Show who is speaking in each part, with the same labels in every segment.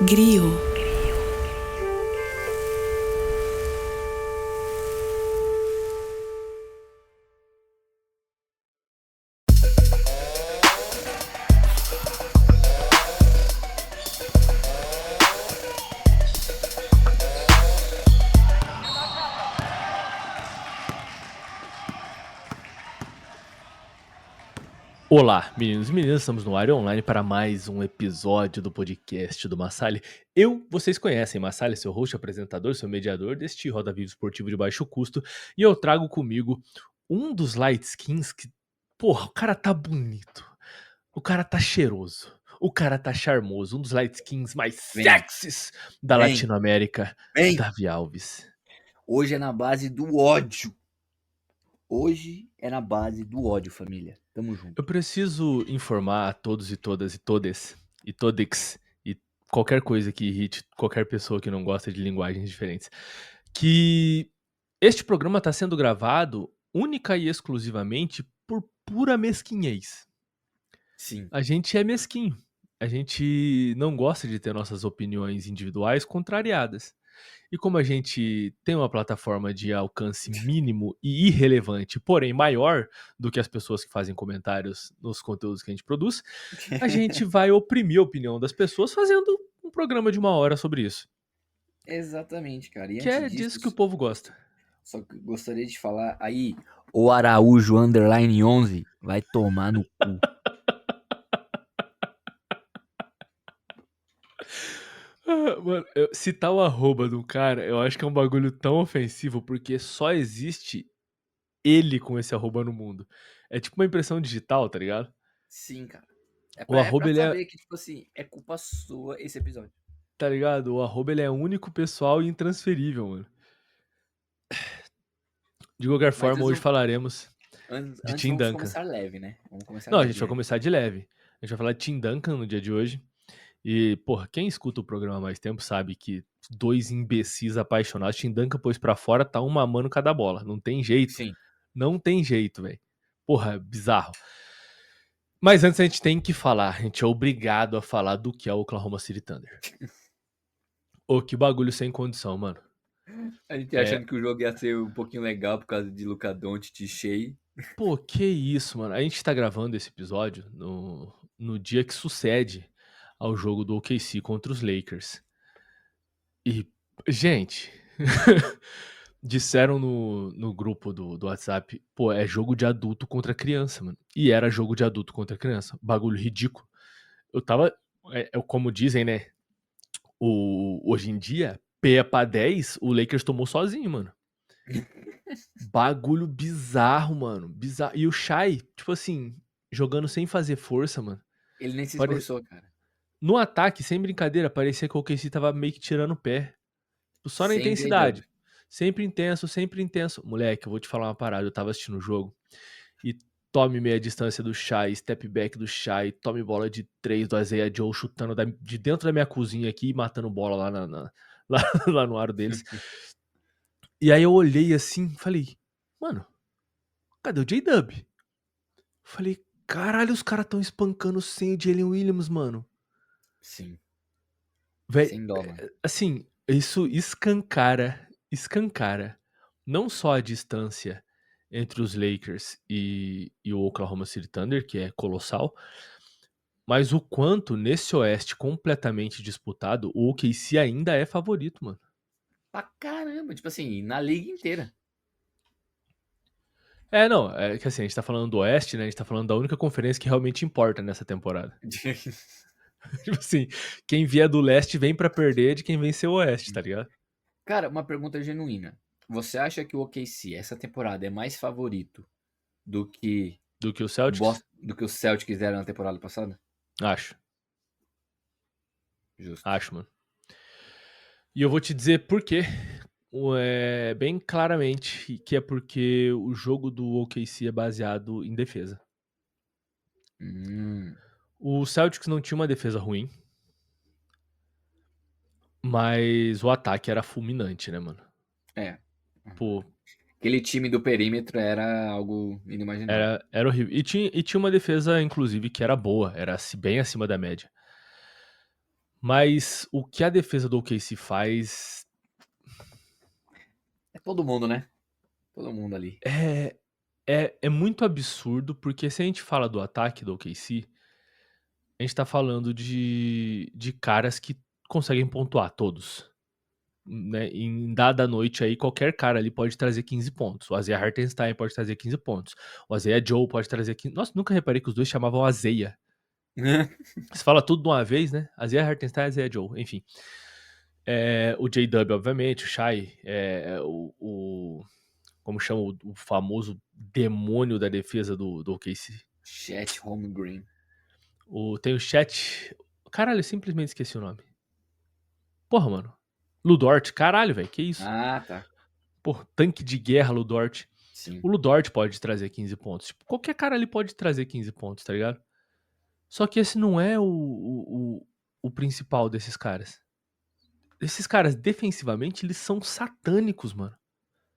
Speaker 1: Griot.
Speaker 2: Olá, meninos e meninas, estamos no área online para mais um episódio do podcast do Massali. Vocês conhecem, Massali, seu host, apresentador, seu mediador deste Roda Viva esportivo de baixo custo, e eu trago comigo um dos light skins que, porra, o cara tá bonito, o cara tá cheiroso, o cara tá charmoso, um dos light skins mais
Speaker 3: Vem,
Speaker 2: sexys da
Speaker 3: vem,
Speaker 2: Latinoamérica,
Speaker 3: vem.
Speaker 2: Davi Alves.
Speaker 3: Hoje é na base do ódio. Hoje é na base do ódio, família. Tamo junto.
Speaker 2: Eu preciso informar a todos e todas e todes e todex e qualquer coisa que irrite qualquer pessoa que não gosta de linguagens diferentes, que este programa está sendo gravado única e exclusivamente por pura mesquinhez.
Speaker 3: Sim.
Speaker 2: A gente é mesquinho. A gente não gosta de ter nossas opiniões individuais contrariadas. E como a gente tem uma plataforma de alcance mínimo e irrelevante, porém maior do que as pessoas que fazem comentários nos conteúdos que a gente produz, a gente vai oprimir a opinião das pessoas fazendo um programa de 1 hora sobre isso.
Speaker 3: Exatamente, cara. E
Speaker 2: Que
Speaker 3: antes
Speaker 2: é
Speaker 3: disso,
Speaker 2: disso que o povo gosta.
Speaker 3: só que gostaria de falar aí, o Araújo underline 11 vai tomar no cu.
Speaker 2: Mano, citar o arroba do cara, eu acho que é um bagulho tão ofensivo, porque só existe ele com esse arroba no mundo. É tipo uma impressão digital, tá ligado?
Speaker 3: Sim, cara. É
Speaker 2: O arroba,
Speaker 3: pra
Speaker 2: ele é,
Speaker 3: saber que, tipo assim, é culpa sua esse episódio.
Speaker 2: tá ligado? O arroba, ele é único, pessoal e intransferível, mano. De qualquer
Speaker 3: Mas
Speaker 2: forma, hoje falaremos de
Speaker 3: antes
Speaker 2: Tim
Speaker 3: vamos
Speaker 2: Duncan.
Speaker 3: começar leve, né? Vamos começar
Speaker 2: Não, a gente vai
Speaker 3: leve.
Speaker 2: começar de leve. A gente vai falar de Tim Duncan no dia de hoje. E, porra, quem escuta o programa há mais tempo sabe que dois imbecis apaixonados, Tim Duncan pôs pra fora, tá um mamando cada bola. Não tem jeito.
Speaker 3: Sim.
Speaker 2: Não tem jeito, velho. Porra, bizarro. Mas antes a gente tem que falar, a gente é obrigado a falar do que é o Oklahoma City Thunder. Ô, que bagulho sem condição, mano.
Speaker 3: A gente achando que o jogo ia ser um pouquinho legal por causa de Luka Doncic e Shea.
Speaker 2: Pô, que isso, mano. A gente tá gravando esse episódio no dia que sucede ao jogo do OKC contra os Lakers. E, gente, disseram no grupo do WhatsApp, pô, é jogo de adulto contra criança, mano. E era jogo de adulto contra criança. Bagulho ridículo. Eu tava, como dizem, né, hoje em dia, P é pra 10, o Lakers tomou sozinho, mano. Bagulho bizarro, mano. Bizarro. E o Shai, tipo assim, jogando sem fazer força, mano.
Speaker 3: Ele nem se esforçou, cara.
Speaker 2: No ataque, sem brincadeira, parecia que o OKC tava meio que tirando o pé. Só na
Speaker 3: Sem J-Dub.
Speaker 2: intensidade. Sempre intenso, sempre intenso. Moleque, eu vou te falar uma parada. Eu tava assistindo o jogo e tome meia distância do Shai, step back do Shai, tome bola de 3 do Isaiah Joe chutando de dentro da minha cozinha aqui e matando bola lá no aro deles. E aí eu olhei assim e falei, mano, cadê o J-Dub? Falei, caralho, os caras tão espancando sem o Jalen Williams, mano.
Speaker 3: Sim.
Speaker 2: Véi,
Speaker 3: Sem dó, mano.
Speaker 2: assim, isso escancara não só a distância entre os Lakers e o Oklahoma City Thunder, que é colossal, mas o quanto nesse oeste completamente disputado, o OKC ainda é favorito, mano.
Speaker 3: Pra caramba. Tipo assim, na liga inteira.
Speaker 2: Não, é que assim, a gente tá falando do oeste, né? A gente tá falando da única conferência que realmente importa nessa temporada. Tipo assim, quem vier do leste vem pra perder de quem vencer o oeste, tá ligado?
Speaker 3: Cara, uma pergunta genuína. Você acha que o OKC, essa temporada, é mais favorito do que
Speaker 2: Do que o Celtics?
Speaker 3: do que os Celtics eram na temporada passada?
Speaker 2: Acho,
Speaker 3: Justo.
Speaker 2: mano. E eu vou te dizer por quê. Bem claramente que é porque o jogo do OKC é baseado em defesa.
Speaker 3: Hum,
Speaker 2: O Celtics não tinha uma defesa ruim, mas o ataque era fulminante, né, mano?
Speaker 3: é.
Speaker 2: Pô,
Speaker 3: Aquele time do perímetro era algo inimaginável.
Speaker 2: era horrível. E tinha uma defesa, inclusive, que era boa, era bem acima da média. Mas o que a defesa do OKC faz
Speaker 3: É todo mundo, né? Todo mundo ali.
Speaker 2: é muito absurdo, porque se a gente fala do ataque do OKC, a gente tá falando de caras que conseguem pontuar todos, né? Em dada noite aí, qualquer cara ali pode trazer 15 pontos. O Isaiah Hartenstein pode trazer 15 pontos. O Isaiah Joe pode trazer 15. Nossa, nunca reparei que os dois chamavam Isaiah. Você fala tudo de uma vez, né? Isaiah Hartenstein, Isaiah Joe, enfim. O J-Dub, obviamente, o Shai, como chama o famoso demônio da defesa do OKC.
Speaker 3: Chat Holmgren.
Speaker 2: Tem o chat. Caralho, eu simplesmente esqueci o nome. Porra, mano. Ludort, caralho, velho, que isso?
Speaker 3: Ah, tá.
Speaker 2: Pô, tanque de guerra, Ludort.
Speaker 3: Sim.
Speaker 2: O Ludort pode trazer 15 pontos. Tipo, qualquer cara ali pode trazer 15 pontos, tá ligado? Só que esse não é o principal desses caras. Esses caras, defensivamente, eles são satânicos, mano.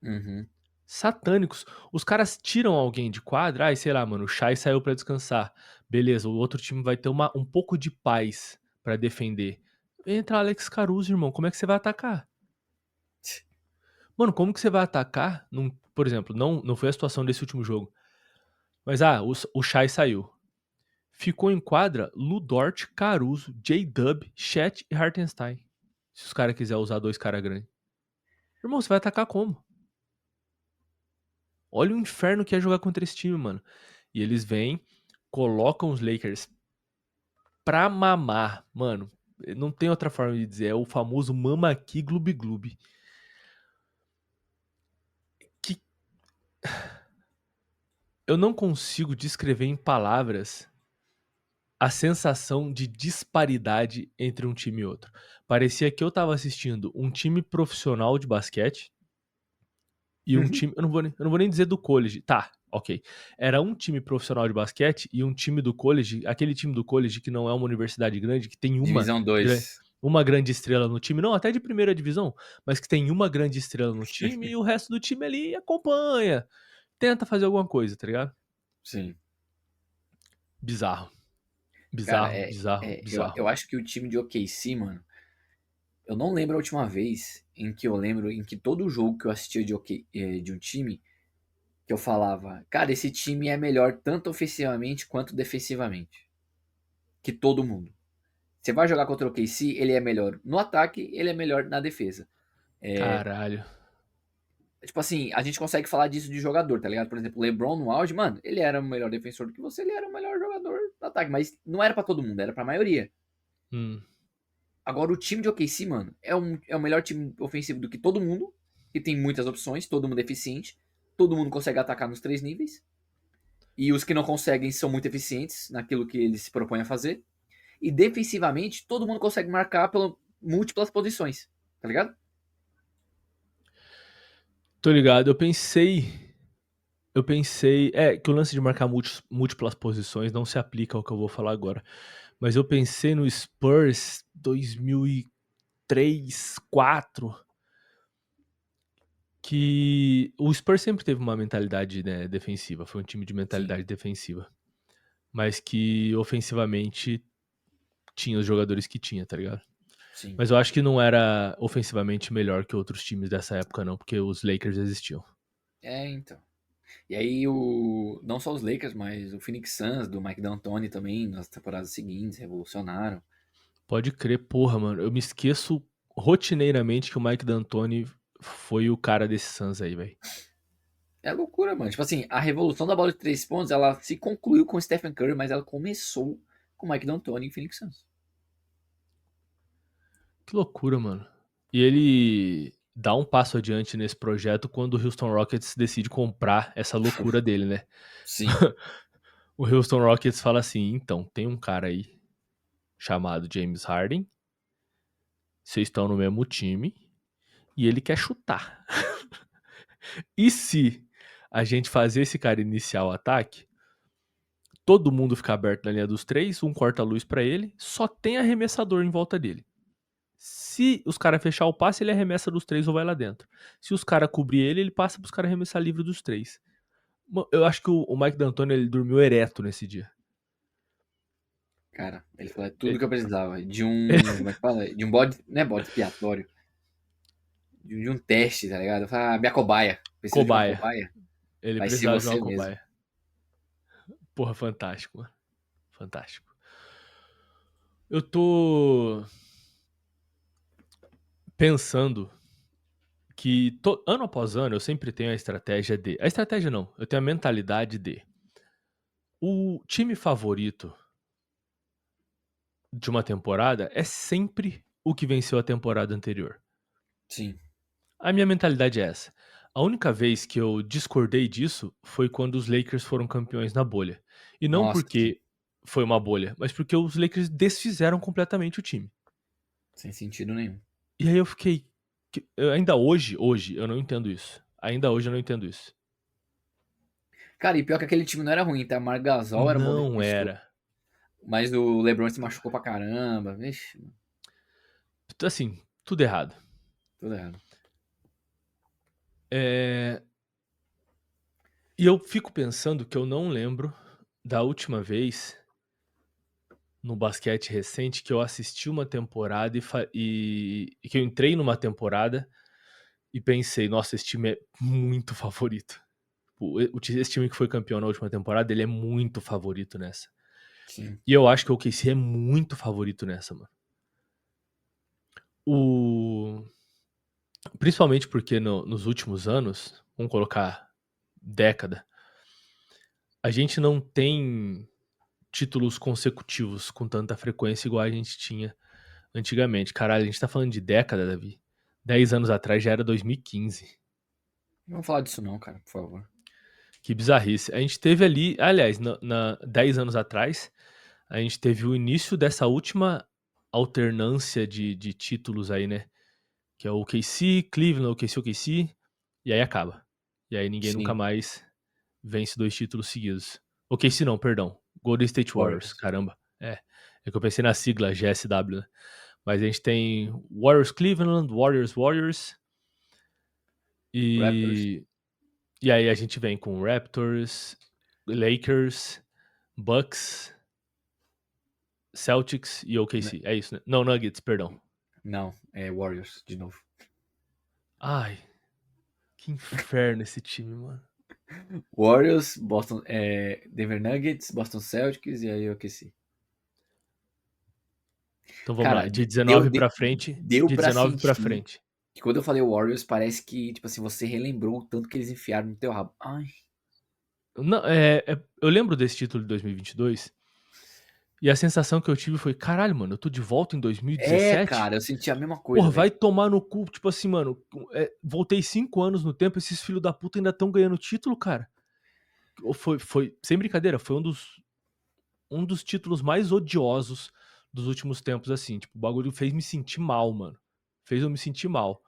Speaker 3: Uhum.
Speaker 2: Satânicos. Os caras tiram alguém de quadra, ai, sei lá, mano, o Shai saiu pra descansar. Beleza, o outro time vai ter um pouco de paz pra defender. Entra Alex Caruso, irmão, como é que você vai atacar? Mano, como que você vai atacar? Por exemplo, não foi a situação desse último jogo. Mas, o Shai saiu. Ficou em quadra Ludort, Caruso, J-Dub, Chet e Hartenstein. Se os caras quiserem usar dois caras grandes. Irmão, você vai atacar como? Olha o inferno que é jogar contra esse time, mano. E eles vêm, colocam os Lakers pra mamar. Mano, não tem outra forma de dizer. É o famoso mama aqui, gloob gloob. Que eu não consigo descrever em palavras a sensação de disparidade entre um time e outro. Parecia que eu tava assistindo um time profissional de basquete e um time. Eu não vou nem dizer do college. Tá, ok. Era um time profissional de basquete e um time do college, aquele time do college que não é uma universidade grande, que tem
Speaker 3: Divisão 2.
Speaker 2: uma grande estrela no time, não, até de primeira divisão, mas que tem uma grande estrela no time e o resto do time ali acompanha, tenta fazer alguma coisa, tá ligado?
Speaker 3: Sim.
Speaker 2: Bizarro.
Speaker 3: Cara,
Speaker 2: Bizarro, bizarro,
Speaker 3: eu
Speaker 2: bizarro.
Speaker 3: acho que o time de OKC, mano, eu não lembro a última vez em que eu lembro em que todo jogo que eu assistia de um time, que eu falava, cara, esse time é melhor tanto ofensivamente quanto defensivamente. Que todo mundo. Você vai jogar contra o OKC, ele é melhor no ataque, ele é melhor na defesa.
Speaker 2: Caralho.
Speaker 3: Tipo assim, a gente consegue falar disso de jogador, tá ligado? Por exemplo, o LeBron no auge, mano, ele era o melhor defensor do que você, ele era o melhor jogador do ataque, mas não era pra todo mundo, era pra maioria.
Speaker 2: Hum.
Speaker 3: Agora, o time de OKC, mano, é o melhor time ofensivo do que todo mundo, que tem muitas opções, todo mundo é eficiente, todo mundo consegue atacar nos três níveis, e os que não conseguem são muito eficientes naquilo que eles se propõem a fazer. E defensivamente, todo mundo consegue marcar pelas múltiplas posições, tá ligado?
Speaker 2: Tô ligado, eu pensei, que o lance de marcar múltiplas posições não se aplica ao que eu vou falar agora, mas eu pensei no Spurs 2003, 2004, que o Spurs sempre teve uma mentalidade, né, defensiva, foi um time de
Speaker 3: Sim,
Speaker 2: mentalidade defensiva, mas que ofensivamente tinha os jogadores que tinha, tá ligado?
Speaker 3: sim.
Speaker 2: Mas eu acho que não era ofensivamente melhor que outros times dessa época não, porque os Lakers existiam.
Speaker 3: Então. E aí, não só os Lakers, mas o Phoenix Suns, do Mike D'Antoni também, nas temporadas seguintes, revolucionaram.
Speaker 2: Pode crer, porra, mano, eu me esqueço rotineiramente que o Mike D'Antoni foi o cara desse Suns aí, velho.
Speaker 3: É loucura, mano. Tipo assim, a revolução da bola de 3 pontos, ela se concluiu com o Stephen Curry, mas ela começou com o Mike D'Antoni em Phoenix Suns.
Speaker 2: Que loucura, mano. E ele dá um passo adiante nesse projeto quando o Houston Rockets decide comprar essa loucura dele, né?
Speaker 3: Sim.
Speaker 2: O Houston Rockets fala assim: então, tem um cara aí chamado James Harden, vocês estão no mesmo time e ele quer chutar. E se a gente fazer esse cara iniciar o ataque, todo mundo fica aberto na linha dos três, um corta a luz pra ele, só tem arremessador em volta dele. Se os caras fechar o passe, ele arremessa dos três ou vai lá dentro. Se os caras cobrir ele, ele passa pros caras arremessar livre dos três. Eu acho que o Mike D'Antoni ele dormiu ereto nesse dia.
Speaker 3: Cara, ele falou, é tudo
Speaker 2: É,
Speaker 3: que eu precisava. De um, como é que fala? De um bode, não é bode expiatório. De um teste, tá ligado? Eu falei, minha cobaia. Preciso de uma
Speaker 2: cobaia.
Speaker 3: cobaia?
Speaker 2: Ele
Speaker 3: Vai ser
Speaker 2: precisava de uma
Speaker 3: você mesmo.
Speaker 2: cobaia. Porra, fantástico, mano. Fantástico. Eu tô pensando que ano após ano eu sempre tenho a estratégia de. A estratégia não, eu tenho a mentalidade de. O time favorito de uma temporada é sempre o que venceu a temporada anterior.
Speaker 3: Sim.
Speaker 2: A minha mentalidade é essa. A única vez que eu discordei disso foi quando os Lakers foram campeões na bolha. E não
Speaker 3: Nossa, sim.
Speaker 2: porque foi uma bolha, mas porque os Lakers desfizeram completamente o time.
Speaker 3: Sem sentido nenhum.
Speaker 2: E aí eu fiquei. Ainda hoje, eu não entendo isso. Ainda hoje eu não entendo isso.
Speaker 3: Cara, e pior que aquele time não era ruim, tá? Margasol era um bom
Speaker 2: Não
Speaker 3: defensor.
Speaker 2: era.
Speaker 3: Mas o LeBron se machucou pra caramba. Vixe,
Speaker 2: Assim, tudo errado.
Speaker 3: tudo errado.
Speaker 2: É, E eu fico pensando que eu não lembro da última vez no basquete recente que eu assisti uma temporada e que eu entrei numa temporada e pensei, nossa, esse time é muito favorito. Esse time que foi campeão na última temporada, ele é muito favorito nessa.
Speaker 3: Sim.
Speaker 2: E eu acho que o OKC é muito favorito nessa, mano. O... Principalmente porque nos últimos anos, vamos colocar década, a gente não tem títulos consecutivos com tanta frequência igual a gente tinha antigamente. Caralho, a gente tá falando de década, Davi. 10 anos atrás já era 2015.
Speaker 3: Não vamos falar disso não, cara, por favor.
Speaker 2: Que bizarrice. A gente teve ali, aliás, 10 anos atrás, a gente teve o início dessa última alternância de títulos aí, né? Que é o OKC, Cleveland, OKC, OKC, e aí acaba. E aí ninguém nunca
Speaker 3: Sim,
Speaker 2: mais vence 2 títulos seguidos. OKC não, perdão. Golden State Warriors,
Speaker 3: Warriors.
Speaker 2: caramba. É que eu pensei na sigla GSW, né? Mas a gente tem Warriors Cleveland, Warriors Warriors,
Speaker 3: Raptors.
Speaker 2: e, e aí a gente vem com Raptors, Lakers, Bucks, Celtics e
Speaker 3: N-
Speaker 2: OKC. É isso, né? Não, Nuggets, perdão.
Speaker 3: Não, é Warriors, de novo.
Speaker 2: Ai, que inferno esse time, mano.
Speaker 3: Warriors, Boston, Denver Nuggets, Boston Celtics e aí eu aqueci.
Speaker 2: Então vamos lá,
Speaker 3: Cara,
Speaker 2: de 19 pra frente,
Speaker 3: deu
Speaker 2: de
Speaker 3: pra
Speaker 2: 19 pra
Speaker 3: sentir
Speaker 2: frente.
Speaker 3: que quando eu falei Warriors, parece que, tipo assim, você relembrou o tanto que eles enfiaram no teu rabo. Ai.
Speaker 2: Não, eu lembro desse título de 2022 e a sensação que eu tive foi, caralho, mano, eu tô de volta em
Speaker 3: É,
Speaker 2: 2017?
Speaker 3: cara, eu senti a mesma coisa,
Speaker 2: Porra, vai
Speaker 3: velho.
Speaker 2: tomar no cu, tipo assim, mano, voltei 5 anos no tempo, esses filhos da puta ainda estão ganhando título, cara. Sem brincadeira, foi um dos títulos mais odiosos dos últimos tempos, assim, tipo, o bagulho fez me sentir mal, mano. Fez eu me sentir mal.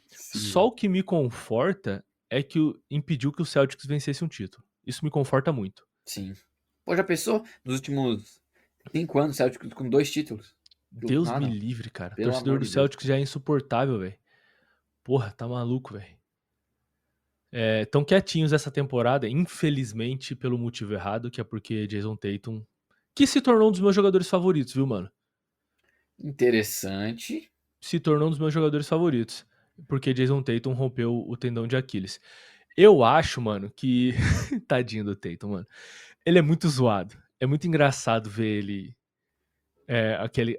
Speaker 3: Sim,
Speaker 2: Só
Speaker 3: velho.
Speaker 2: o que me conforta é que impediu que o Celtics vencesse um título. Isso me conforta muito.
Speaker 3: Sim. Pô, já pensou nos últimos 5 anos, Celtics com 2 títulos?
Speaker 2: Deus
Speaker 3: Ah,
Speaker 2: me
Speaker 3: não.
Speaker 2: livre, cara.
Speaker 3: Pelo
Speaker 2: Torcedor
Speaker 3: amor
Speaker 2: do
Speaker 3: de Deus,
Speaker 2: Celtics
Speaker 3: cara.
Speaker 2: já é insuportável, velho. Porra, tá maluco, velho. Tão quietinhos essa temporada, infelizmente, pelo motivo errado, que é porque Jason Tatum, que se tornou um dos meus jogadores favoritos, viu, mano?
Speaker 3: Interessante.
Speaker 2: Se tornou um dos meus jogadores favoritos, porque Jason Tatum rompeu o tendão de Aquiles. Eu acho, mano, que tadinho do Tatum, mano. Ele é muito zoado. É muito engraçado ver ele aquele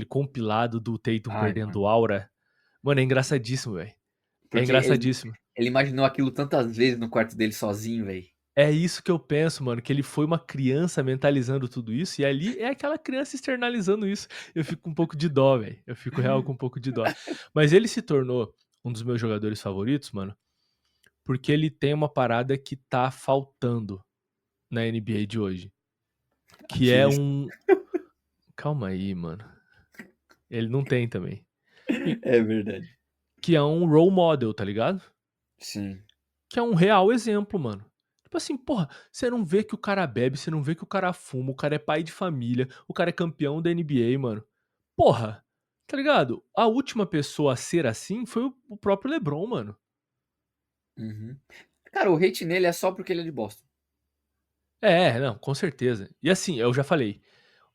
Speaker 2: compilado do Tatum
Speaker 3: Ai, mano.
Speaker 2: perdendo aura. Mano, é engraçadíssimo, velho. É
Speaker 3: Porque
Speaker 2: engraçadíssimo.
Speaker 3: ele imaginou aquilo tantas vezes no quarto dele sozinho, velho.
Speaker 2: É isso que eu penso, mano, que ele foi uma criança mentalizando tudo isso, e ali é aquela criança externalizando isso. Eu fico com um pouco de dó, velho. Eu fico real com um pouco de dó. Mas ele se tornou um dos meus jogadores favoritos, mano, porque ele tem uma parada que tá faltando na NBA de hoje. Que é
Speaker 3: Aquiles.
Speaker 2: um. Calma aí, mano. Ele não tem também. E-
Speaker 3: É verdade.
Speaker 2: Que é um role model, tá ligado?
Speaker 3: Sim.
Speaker 2: Que é um real exemplo, mano. Tipo assim, porra, você não vê que o cara bebe, você não vê que o cara fuma, o cara é pai de família, o cara é campeão da NBA, mano. Porra, tá ligado? A última pessoa a ser assim foi o próprio LeBron, mano.
Speaker 3: Uhum. Cara, o hate nele é só porque ele é de Boston.
Speaker 2: Não, com certeza. E assim, eu já falei,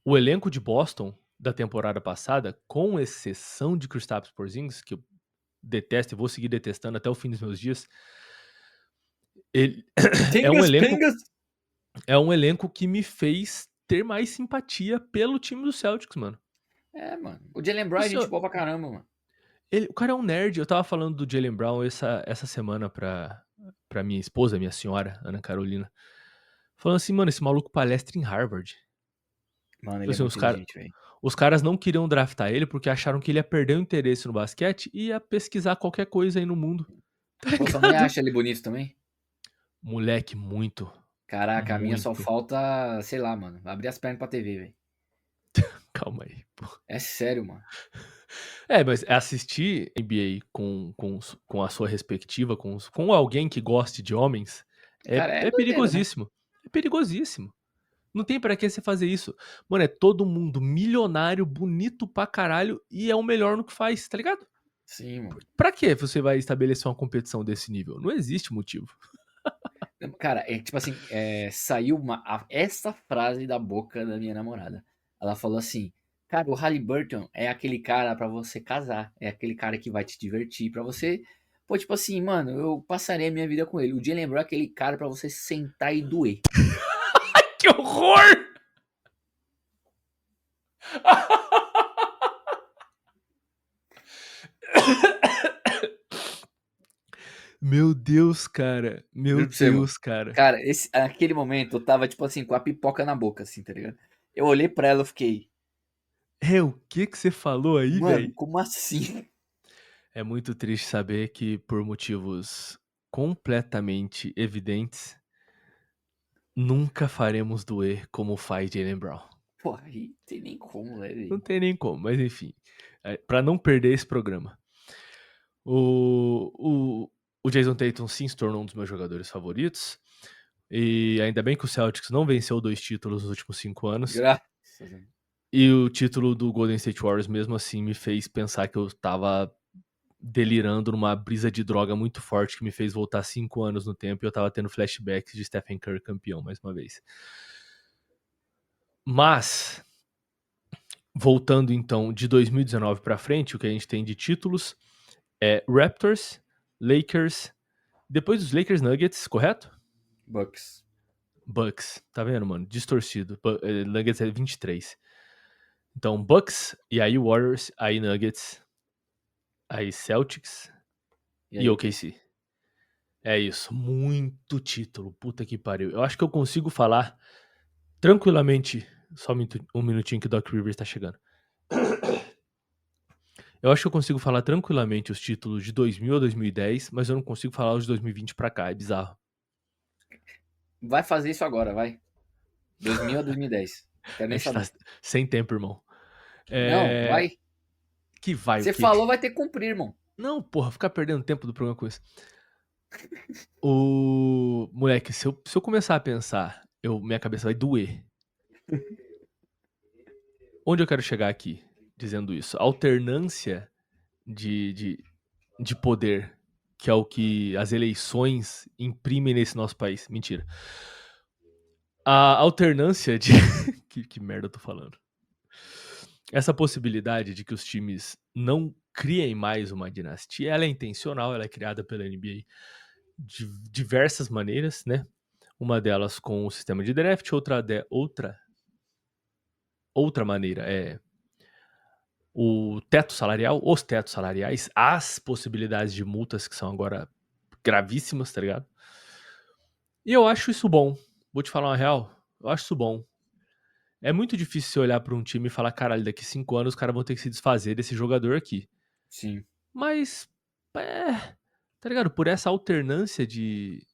Speaker 2: o elenco de Boston da temporada passada, com exceção de Kristaps Porzingis, que eu detesto e vou seguir detestando até o fim dos meus dias, ele é um
Speaker 3: Tingas,
Speaker 2: elenco
Speaker 3: pingas.
Speaker 2: é um elenco que me fez ter mais simpatia pelo time do Celtics, mano.
Speaker 3: É, mano. O Jaylen Brown é
Speaker 2: Isso,
Speaker 3: gente boa pra caramba, mano.
Speaker 2: o cara é um nerd. Eu tava falando do Jaylen Brown essa semana pra minha esposa, minha senhora, Ana Carolina. Falando assim, mano, esse maluco palestra em Harvard.
Speaker 3: Mano,
Speaker 2: Tipo
Speaker 3: ele é
Speaker 2: assim,
Speaker 3: muito inteligente, velho.
Speaker 2: os caras não queriam draftar ele porque acharam que ele ia perder o interesse no basquete e ia pesquisar qualquer coisa aí no mundo. Tá
Speaker 3: Pô, sua mulher
Speaker 2: ligado?
Speaker 3: acha ele bonito também?
Speaker 2: Moleque, muito.
Speaker 3: Caraca, a minha só
Speaker 2: Muito.
Speaker 3: falta, sei lá, mano, abrir as pernas pra TV, velho.
Speaker 2: Calma aí.
Speaker 3: É sério, mano.
Speaker 2: Mas assistir NBA com a sua respectiva, com alguém que goste de homens,
Speaker 3: Cara, é
Speaker 2: é
Speaker 3: doideira, né?
Speaker 2: perigosíssimo. É perigosíssimo. Não tem pra que você fazer isso. Mano, é todo mundo milionário, bonito pra caralho e é o melhor no que faz, tá ligado?
Speaker 3: Sim, mano.
Speaker 2: Pra que você vai estabelecer uma competição desse nível? Não existe motivo.
Speaker 3: Cara, é tipo assim, saiu essa frase da boca da minha namorada. Ela falou assim: Cara, o Halliburton é aquele cara pra você casar. É aquele cara que vai te divertir. Pra você. Pô, tipo assim, mano, eu passaria a minha vida com ele. O Jalen Brown é aquele cara pra você sentar e doer.
Speaker 2: Que horror! Meu Deus, cara. Meu
Speaker 3: Juro pra você, mano.
Speaker 2: Deus, cara.
Speaker 3: Cara, aquele momento eu tava, tipo assim, com a pipoca na boca, assim, tá ligado? Eu olhei pra ela e fiquei,
Speaker 2: O que você falou aí,
Speaker 3: mano,
Speaker 2: velho?
Speaker 3: como assim?
Speaker 2: É muito triste saber que por motivos completamente evidentes, nunca faremos doer como faz Jaylen Brown.
Speaker 3: Pô, aí tem nem como, né,
Speaker 2: Não
Speaker 3: velho?
Speaker 2: tem nem como, mas enfim. Pra não perder esse programa. O, o, o Jason Tatum sim se tornou um dos meus jogadores favoritos. E ainda bem que o Celtics não venceu 2 títulos nos últimos 5 anos.
Speaker 3: Graças a Deus.
Speaker 2: E o título do Golden State Warriors, mesmo assim, me fez pensar que eu tava delirando numa brisa de droga muito forte que me fez voltar 5 anos no tempo e eu tava tendo flashbacks de Stephen Curry campeão mais uma vez. Mas, voltando então de 2019 pra frente, o que a gente tem de títulos é Raptors, Lakers, depois dos Lakers Nuggets, correto?
Speaker 3: Bucks.
Speaker 2: Bucks, tá vendo, mano? Distorcido. Nuggets é 23. Então, Bucks, e aí Warriors, aí Nuggets, aí Celtics
Speaker 3: E
Speaker 2: e
Speaker 3: aí, o que esse?
Speaker 2: OKC. É isso, muito título, puta que pariu. Eu acho que eu consigo falar tranquilamente, só um minutinho que o Doc Rivers tá chegando. Eu acho que eu consigo falar tranquilamente os títulos de 2000 a 2010, mas eu não consigo falar os de 2020 pra cá, é bizarro.
Speaker 3: Vai fazer isso agora, vai. 2000 a 2010. Quero
Speaker 2: A
Speaker 3: nem
Speaker 2: gente tá
Speaker 3: saber.
Speaker 2: sem tempo, irmão.
Speaker 3: Não,
Speaker 2: É...
Speaker 3: vai.
Speaker 2: Que vai o
Speaker 3: Você
Speaker 2: quê?
Speaker 3: falou, vai ter que cumprir, irmão.
Speaker 2: Não, porra, ficar perdendo tempo do programa com isso. O moleque, se eu começar a pensar, minha cabeça vai doer. Onde eu quero chegar aqui dizendo isso? Alternância de, de, de poder, que é o que as eleições imprimem nesse nosso país. Mentira. A alternância de. que merda eu tô falando? Essa possibilidade de que os times não criem mais uma dinastia, ela é intencional, ela é criada pela NBA de diversas maneiras, né? Uma delas com o sistema de draft, outra maneira é o teto salarial, os tetos salariais, as possibilidades de multas que são agora gravíssimas, tá ligado? E eu acho isso bom. Vou te falar uma real, eu acho isso bom. É muito difícil você olhar pra um time e falar, caralho, daqui 5 anos os caras vão ter que se desfazer desse jogador aqui.
Speaker 3: Sim.
Speaker 2: Mas, é, tá ligado? Por essa alternância de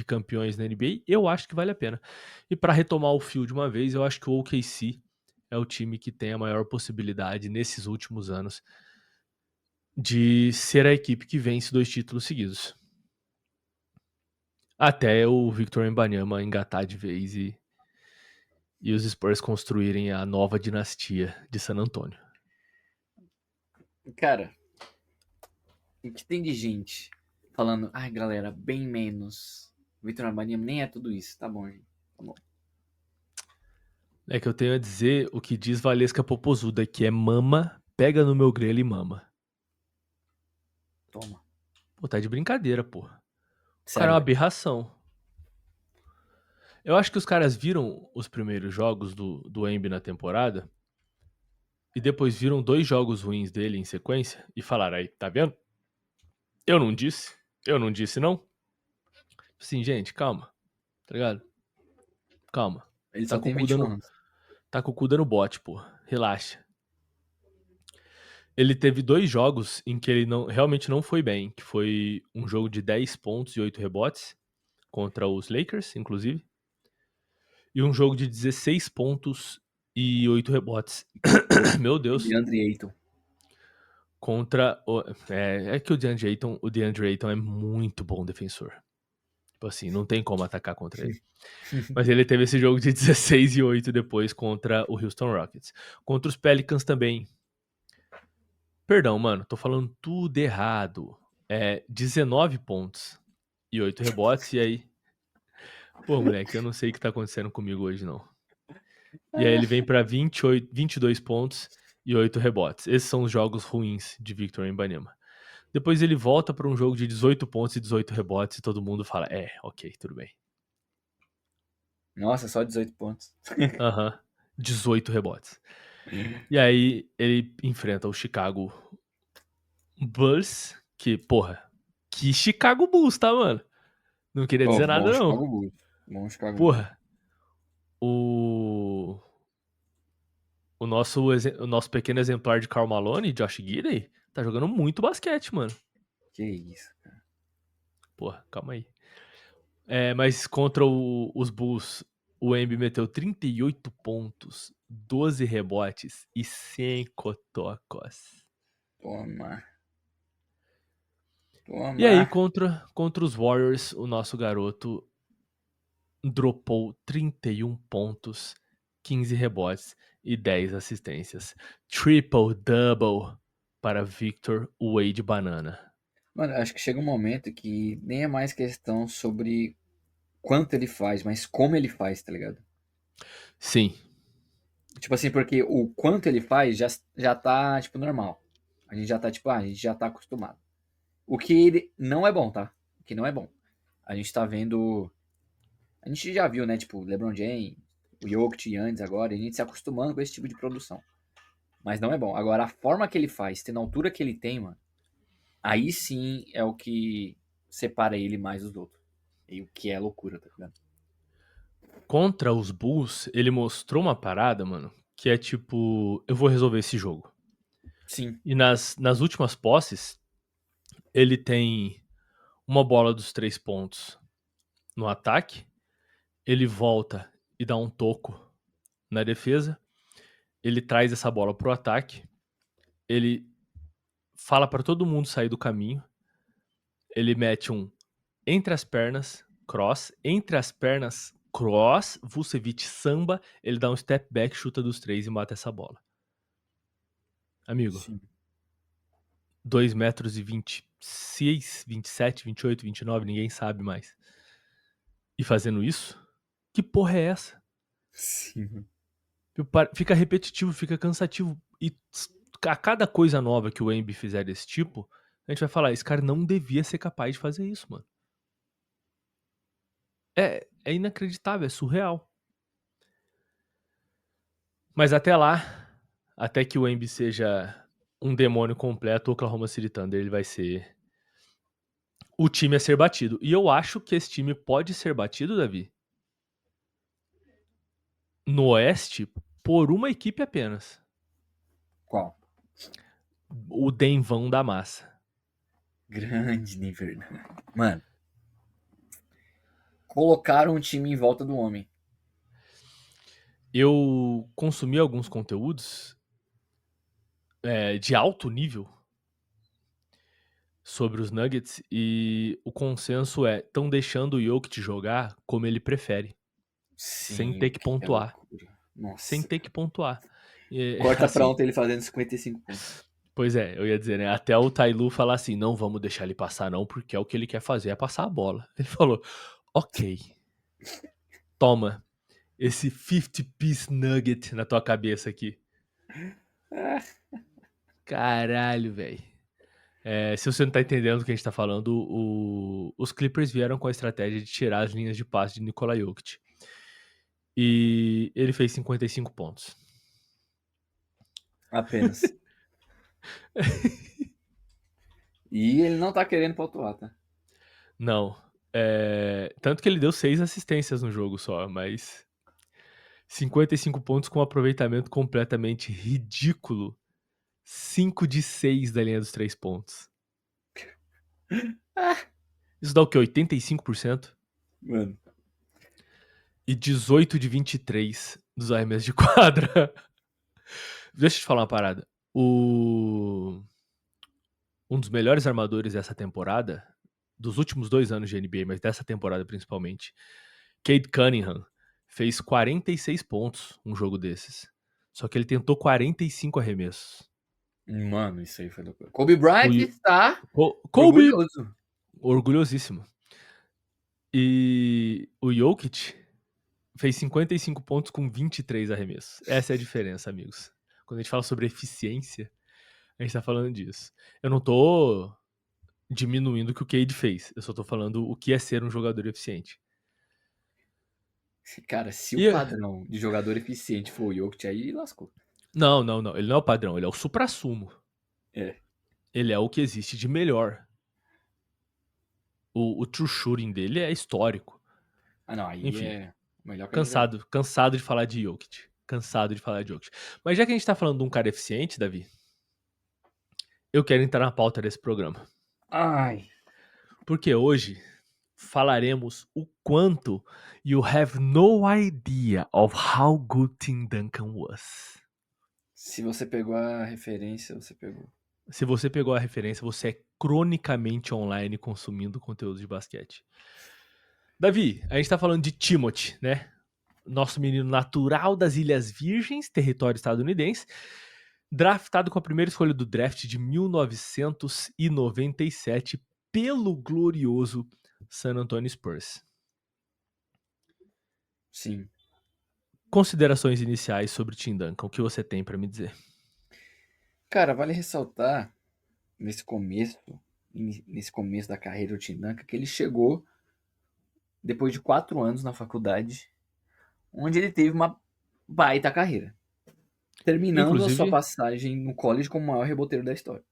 Speaker 2: campeões na NBA, eu acho que vale a pena. E pra retomar o fio de uma vez, eu acho que o OKC é o time que tem a maior possibilidade nesses últimos anos de ser a equipe que vence 2 títulos seguidos. Até o Victor Wembanyama engatar de vez e os Spurs construírem a nova dinastia de San Antonio.
Speaker 3: Cara, o que tem de gente falando, ai galera, bem menos. Vitor Wembanyama nem é tudo isso, tá bom, gente.
Speaker 2: É que eu tenho a dizer o que diz Valesca Popozuda, que é mama, pega no meu grelho e mama.
Speaker 3: Toma.
Speaker 2: Pô, tá de brincadeira, pô. O cara é
Speaker 3: Sério,
Speaker 2: uma
Speaker 3: velho.
Speaker 2: aberração. Eu acho que os caras viram os primeiros jogos do Embi na temporada e depois viram 2 jogos ruins dele em sequência e falaram aí, tá vendo? Eu não disse. Eu não disse, não. Assim, gente, calma. Tá ligado? Calma.
Speaker 3: Ele
Speaker 2: Tá
Speaker 3: só
Speaker 2: com o
Speaker 3: tem
Speaker 2: cu
Speaker 3: 21
Speaker 2: dando,
Speaker 3: anos.
Speaker 2: tá com o cu dando bote, pô. Relaxa. Ele teve 2 jogos em que ele realmente não foi bem, que foi um jogo de 10 pontos e 8 rebotes contra os Lakers, inclusive, e um jogo de 16 pontos e 8 rebotes. Meu Deus.
Speaker 3: DeAndre Ayton.
Speaker 2: Contra é que o DeAndre Ayton é muito bom defensor. Tipo assim, não tem como atacar contra ele. Mas ele teve esse jogo de 16 e 8 depois contra o Houston Rockets. Contra os Pelicans também. Perdão, mano, tô falando tudo errado. 19 pontos e 8 rebotes, e aí. Pô, moleque, eu não sei o que tá acontecendo comigo hoje, não. E aí ele vem pra 22 pontos e 8 rebotes. Esses são os jogos ruins de Victor Wembanyama. Depois ele volta pra um jogo de 18 pontos e 18 rebotes e todo mundo fala, ok, tudo bem.
Speaker 3: Nossa, só 18 pontos.
Speaker 2: Aham, 18 rebotes. E aí ele enfrenta o Chicago Bulls, que, porra, que Chicago Bulls, tá, mano? Não queria
Speaker 3: Pô,
Speaker 2: dizer
Speaker 3: bom
Speaker 2: nada,
Speaker 3: Chicago
Speaker 2: não.
Speaker 3: Bulls. Bom Chicago Bulls.
Speaker 2: Porra, o, o nosso pequeno exemplar de Karl Malone, Josh Giddey, tá jogando muito basquete, mano.
Speaker 3: Que isso, cara.
Speaker 2: Porra, calma aí. Mas contra os Bulls, o Embi meteu 38 pontos, 12 rebotes e 5 tocos.
Speaker 3: Toma.
Speaker 2: E aí,
Speaker 3: Toma.
Speaker 2: contra os Warriors, o nosso garoto dropou 31 pontos, 15 rebotes e 10 assistências. Triple-double para Victor Wade Banana.
Speaker 3: Mano, acho que chega um momento que nem é mais questão sobre quanto ele faz, mas como ele faz, tá ligado?
Speaker 2: Sim,
Speaker 3: Tipo assim, porque o quanto ele faz já tá, tipo, normal. A gente já tá, tipo, a gente já tá acostumado. O que ele não é bom, tá? O que não é bom. A gente tá vendo. A gente já viu, né? Tipo, LeBron James, o Jokic antes agora, e a gente se acostumando com esse tipo de produção. Mas não é bom. Agora, a forma que ele faz, tendo a altura que ele tem, mano, aí sim é o que separa ele mais dos outros. E o que é loucura, tá ligado?
Speaker 2: contra os Bulls, ele mostrou uma parada, mano, que é tipo, eu vou resolver esse jogo.
Speaker 3: Sim.
Speaker 2: E nas últimas posses, ele tem uma bola dos 3 pontos no ataque, ele volta e dá um toco na defesa, ele traz essa bola pro ataque, ele fala pra todo mundo sair do caminho, ele mete um entre as pernas, cross, entre as pernas, cross, Vucevic samba, ele dá um step back, chuta dos 3 e mata essa bola. Amigo,
Speaker 3: Sim.
Speaker 2: 2 metros e 26, 27, 28, 29, ninguém sabe mais. E fazendo isso? Que porra é essa?
Speaker 3: Sim.
Speaker 2: Fica repetitivo, fica cansativo. E a cada coisa nova que o Embi fizer desse tipo, a gente vai falar, esse cara não devia ser capaz de fazer isso, mano. É inacreditável, é surreal. Mas até lá, até que o Embi seja um demônio completo, o Oklahoma City Thunder ele vai ser o time a ser batido. E eu acho que esse time pode ser batido, Davi, no Oeste, por uma equipe apenas.
Speaker 3: Qual?
Speaker 2: O Denvão da massa.
Speaker 3: Grande nível. Mano, colocaram um time em volta do homem.
Speaker 2: Eu consumi alguns conteúdos de alto nível sobre os Nuggets e o consenso estão deixando o Jokic jogar como ele prefere, sem
Speaker 3: Sim,
Speaker 2: ter
Speaker 3: o
Speaker 2: que
Speaker 3: que é
Speaker 2: pontuar.
Speaker 3: loucura.
Speaker 2: Sem
Speaker 3: Nossa,
Speaker 2: ter que
Speaker 3: cara.
Speaker 2: pontuar.
Speaker 3: Corta pra
Speaker 2: Assim,
Speaker 3: ontem ele fazendo 55 pontos.
Speaker 2: pois é, eu ia dizer, né? Até o Tai Lu falar assim, não vamos deixar ele passar não, porque o que ele quer fazer é passar a bola. Ele falou, ok, toma esse 50-piece nugget na tua cabeça aqui. Caralho, velho. Se você não tá entendendo o que a gente tá falando, os Clippers vieram com a estratégia de tirar as linhas de passe de Nikola Jokic. E ele fez 55 pontos.
Speaker 3: Apenas. E ele não tá querendo pontuar, tá?
Speaker 2: Não. Tanto que ele deu 6 assistências no jogo só, mas 55 pontos com um aproveitamento completamente ridículo. 5 de 6 da linha dos 3 pontos. Isso dá o quê? 85%?
Speaker 3: Mano.
Speaker 2: E 18 de 23 dos arremessos de quadra. Deixa eu te falar uma parada. Um dos melhores armadores dessa temporada, dos últimos 2 anos de NBA, mas dessa temporada principalmente, Cade Cunningham, fez 46 pontos um jogo desses. Só que ele tentou 45 arremessos.
Speaker 3: Mano, isso aí foi loucura. Kobe Bryant está
Speaker 2: Kobe!
Speaker 3: orgulhoso.
Speaker 2: Orgulhosíssimo. E o Jokic fez 55 pontos com 23 arremessos. Essa é a diferença, amigos. Quando a gente fala sobre eficiência, a gente tá falando disso. Eu não tô diminuindo o que o Cade fez. Eu só tô falando o que é ser um jogador eficiente.
Speaker 3: Cara, se o
Speaker 2: E,
Speaker 3: padrão de jogador eficiente for o Jokic, aí lascou.
Speaker 2: não. Ele não é o padrão. Ele é o suprassumo.
Speaker 3: É.
Speaker 2: Ele é o que existe de melhor. O true shooting dele é histórico.
Speaker 3: Ah, não. Aí
Speaker 2: Enfim.
Speaker 3: é o melhor que a gente já viu.
Speaker 2: Cansado de falar de Jokic. Mas já que a gente tá falando de um cara eficiente, Davi, eu quero entrar na pauta desse programa.
Speaker 3: Ai.
Speaker 2: Porque hoje falaremos o quanto you have no idea of how good Tim Duncan was.
Speaker 3: Se você pegou a referência, você pegou.
Speaker 2: Se você pegou a referência, você é cronicamente online consumindo conteúdo de basquete. Davi, a gente tá falando de Timothy, né? Nosso menino natural das Ilhas Virgens, território estadunidense, draftado com a primeira escolha do draft de 1997 pelo glorioso San Antonio Spurs.
Speaker 3: Sim.
Speaker 2: Considerações iniciais sobre Tim Duncan, o que você tem pra me dizer?
Speaker 3: Cara, vale ressaltar nesse começo da carreira do Tim Duncan que ele chegou depois de 4 anos na faculdade, onde ele teve uma baita carreira, terminando a sua
Speaker 2: Inclusive,
Speaker 3: passagem no college como o maior reboteiro da história.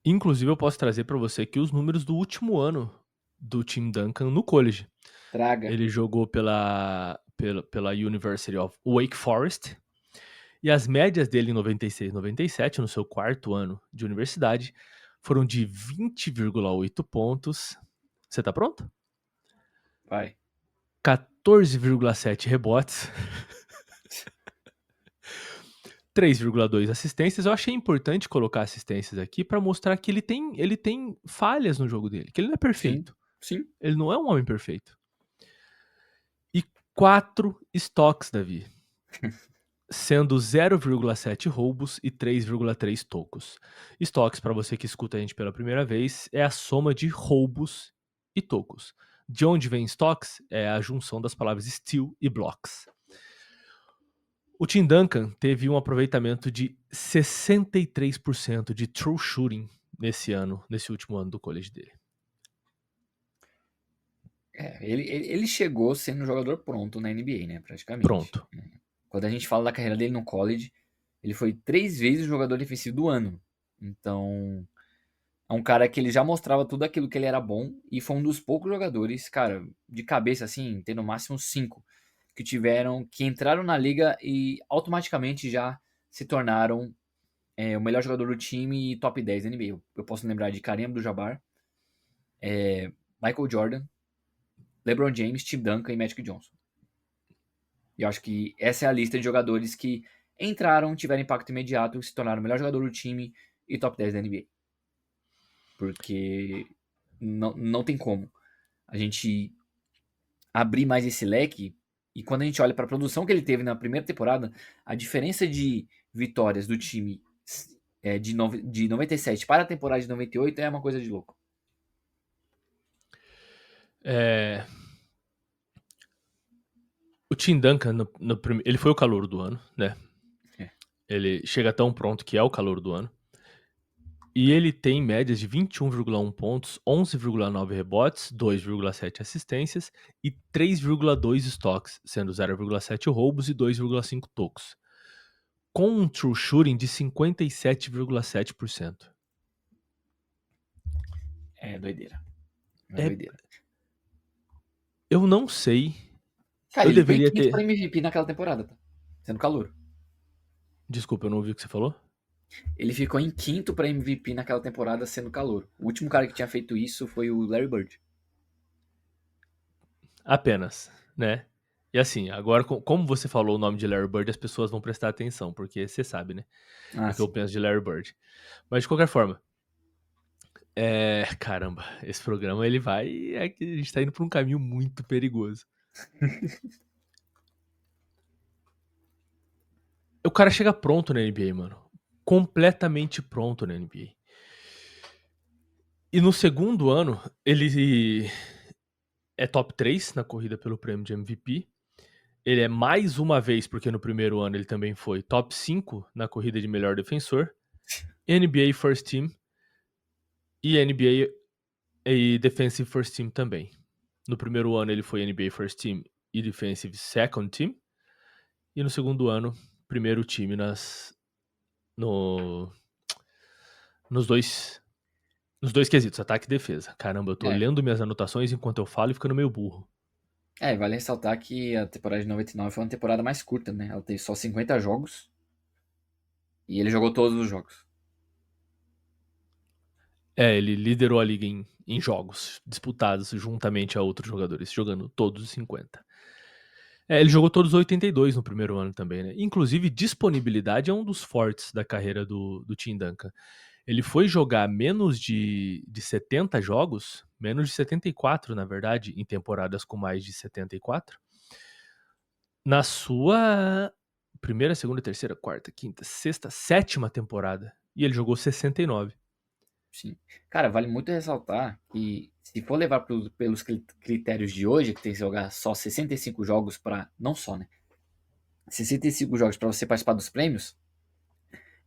Speaker 2: eu posso trazer pra você aqui os números do último ano do Tim Duncan no college.
Speaker 3: Traga.
Speaker 2: Ele jogou pela University of Wake Forest. E as médias dele em 96 e 97, no seu 4º ano de universidade, foram de 20,8 pontos. Você tá pronto?
Speaker 3: Vai.
Speaker 2: 14,7 rebotes. 3,2 assistências. Eu achei importante colocar assistências aqui pra mostrar que ele tem falhas no jogo dele, que ele não é perfeito.
Speaker 3: Sim.
Speaker 2: Ele não é um homem perfeito. E 4 stocks, Davi. Sendo 0,7 roubos e 3,3 tocos. Stocks, para você que escuta a gente pela primeira vez, é a soma de roubos e tocos. De onde vem stocks? É a junção das palavras steal e blocks. O Tim Duncan teve um aproveitamento de 63% de true shooting nesse último ano do college dele.
Speaker 3: Ele chegou sendo um jogador pronto na NBA, né? Praticamente.
Speaker 2: Pronto.
Speaker 3: Quando a gente fala da carreira dele no college, ele foi 3 vezes o jogador defensivo do ano. Então, é um cara que ele já mostrava tudo aquilo que ele era bom e foi um dos poucos jogadores, cara, de cabeça assim, tem no máximo 5 que entraram na liga e automaticamente já se tornaram o melhor jogador do time e top 10 da NBA. Eu posso lembrar de Kareem Abdul-Jabbar, Michael Jordan, LeBron James, Tim Duncan e Magic Johnson. E eu acho que essa é a lista de jogadores que entraram, tiveram impacto imediato, se tornaram o melhor jogador do time e top 10 da NBA. Porque não tem como a gente abrir mais esse leque. E quando a gente olha para a produção que ele teve na primeira temporada, a diferença de vitórias do time de 97 para a temporada de 98 é uma coisa de louco.
Speaker 2: O Tim Duncan, ele foi o calouro do ano, né?
Speaker 3: É.
Speaker 2: Ele chega tão pronto que é o calouro do ano. E ele tem médias de 21,1 pontos, 11,9 rebotes, 2,7 assistências e 3,2 estoques, sendo 0,7 roubos e 2,5 tocos. Com um true shooting de 57,7%.
Speaker 3: É doideira. É
Speaker 2: É,
Speaker 3: doideira.
Speaker 2: eu não sei.
Speaker 3: Cara,
Speaker 2: Eu
Speaker 3: ele ficou em
Speaker 2: deveria
Speaker 3: quinto
Speaker 2: ter.
Speaker 3: pra MVP naquela temporada, tá? Sendo calor.
Speaker 2: Desculpa, eu não ouvi o que você falou.
Speaker 3: Ele ficou em quinto pra MVP naquela temporada sendo calor. O último cara que tinha feito isso foi o Larry Bird.
Speaker 2: Apenas, né? E assim, agora, como você falou o nome de Larry Bird, as pessoas vão prestar atenção, porque você sabe, né?
Speaker 3: Ah,
Speaker 2: O que eu
Speaker 3: sim.
Speaker 2: penso de Larry Bird. Mas de qualquer forma, caramba, esse programa ele vai. É que a gente tá indo por um caminho muito perigoso. O cara chega pronto na NBA, mano. Completamente pronto na NBA. E no segundo ano, ele é top 3 na corrida pelo prêmio de MVP. Ele é mais uma vez, porque no primeiro ano ele também foi top 5 na corrida de melhor defensor, NBA First Team e NBA e Defensive First Team também. No primeiro ano ele foi NBA First Team e Defensive Second Team. E no segundo ano, primeiro time no, nos dois quesitos, ataque e defesa. Caramba, eu tô
Speaker 3: É.
Speaker 2: lendo minhas anotações enquanto eu falo e ficando meio burro.
Speaker 3: É, vale ressaltar que a temporada de 99 foi uma temporada mais curta, né? Ela teve só 50 jogos e ele jogou todos os jogos.
Speaker 2: Ele liderou a liga em jogos disputados juntamente a outros jogadores, jogando todos os 50. Ele jogou todos os 82 no primeiro ano também, né? Inclusive, disponibilidade é um dos fortes da carreira do Tim Duncan. Ele foi jogar menos de 70 jogos, menos de 74, na verdade, em temporadas com mais de 74, na sua primeira, segunda, terceira, quarta, quinta, sexta, sétima temporada. E ele jogou 69.
Speaker 3: Sim. Cara, vale muito ressaltar que se for levar pelos critérios de hoje, que tem que jogar só 65 jogos para não só, né? 65 jogos para você participar dos prêmios,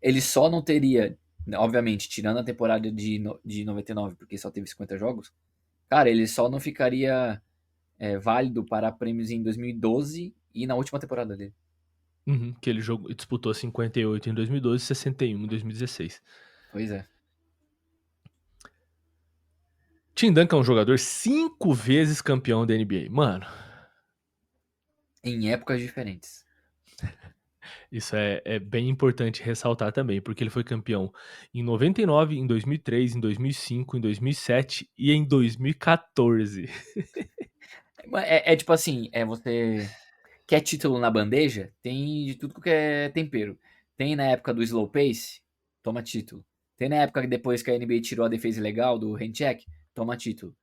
Speaker 3: ele só não teria, obviamente, tirando a temporada de 99, porque só teve 50 jogos, cara, ele só não ficaria válido para prêmios em 2012 e na última temporada dele.
Speaker 2: Uhum, que ele disputou 58 em 2012 e 61 em 2016.
Speaker 3: Pois é.
Speaker 2: Tim Duncan é um jogador 5 vezes campeão da NBA. Mano,
Speaker 3: Em épocas diferentes.
Speaker 2: isso é bem importante ressaltar também, porque ele foi campeão em 99, em 2003, em 2005, em 2007 e em 2014.
Speaker 3: É tipo assim, você quer título na bandeja? Tem de tudo que é tempero. Tem na época do slow pace? Toma título. Tem na época que depois que a NBA tirou a defesa ilegal do hand check? Toma título.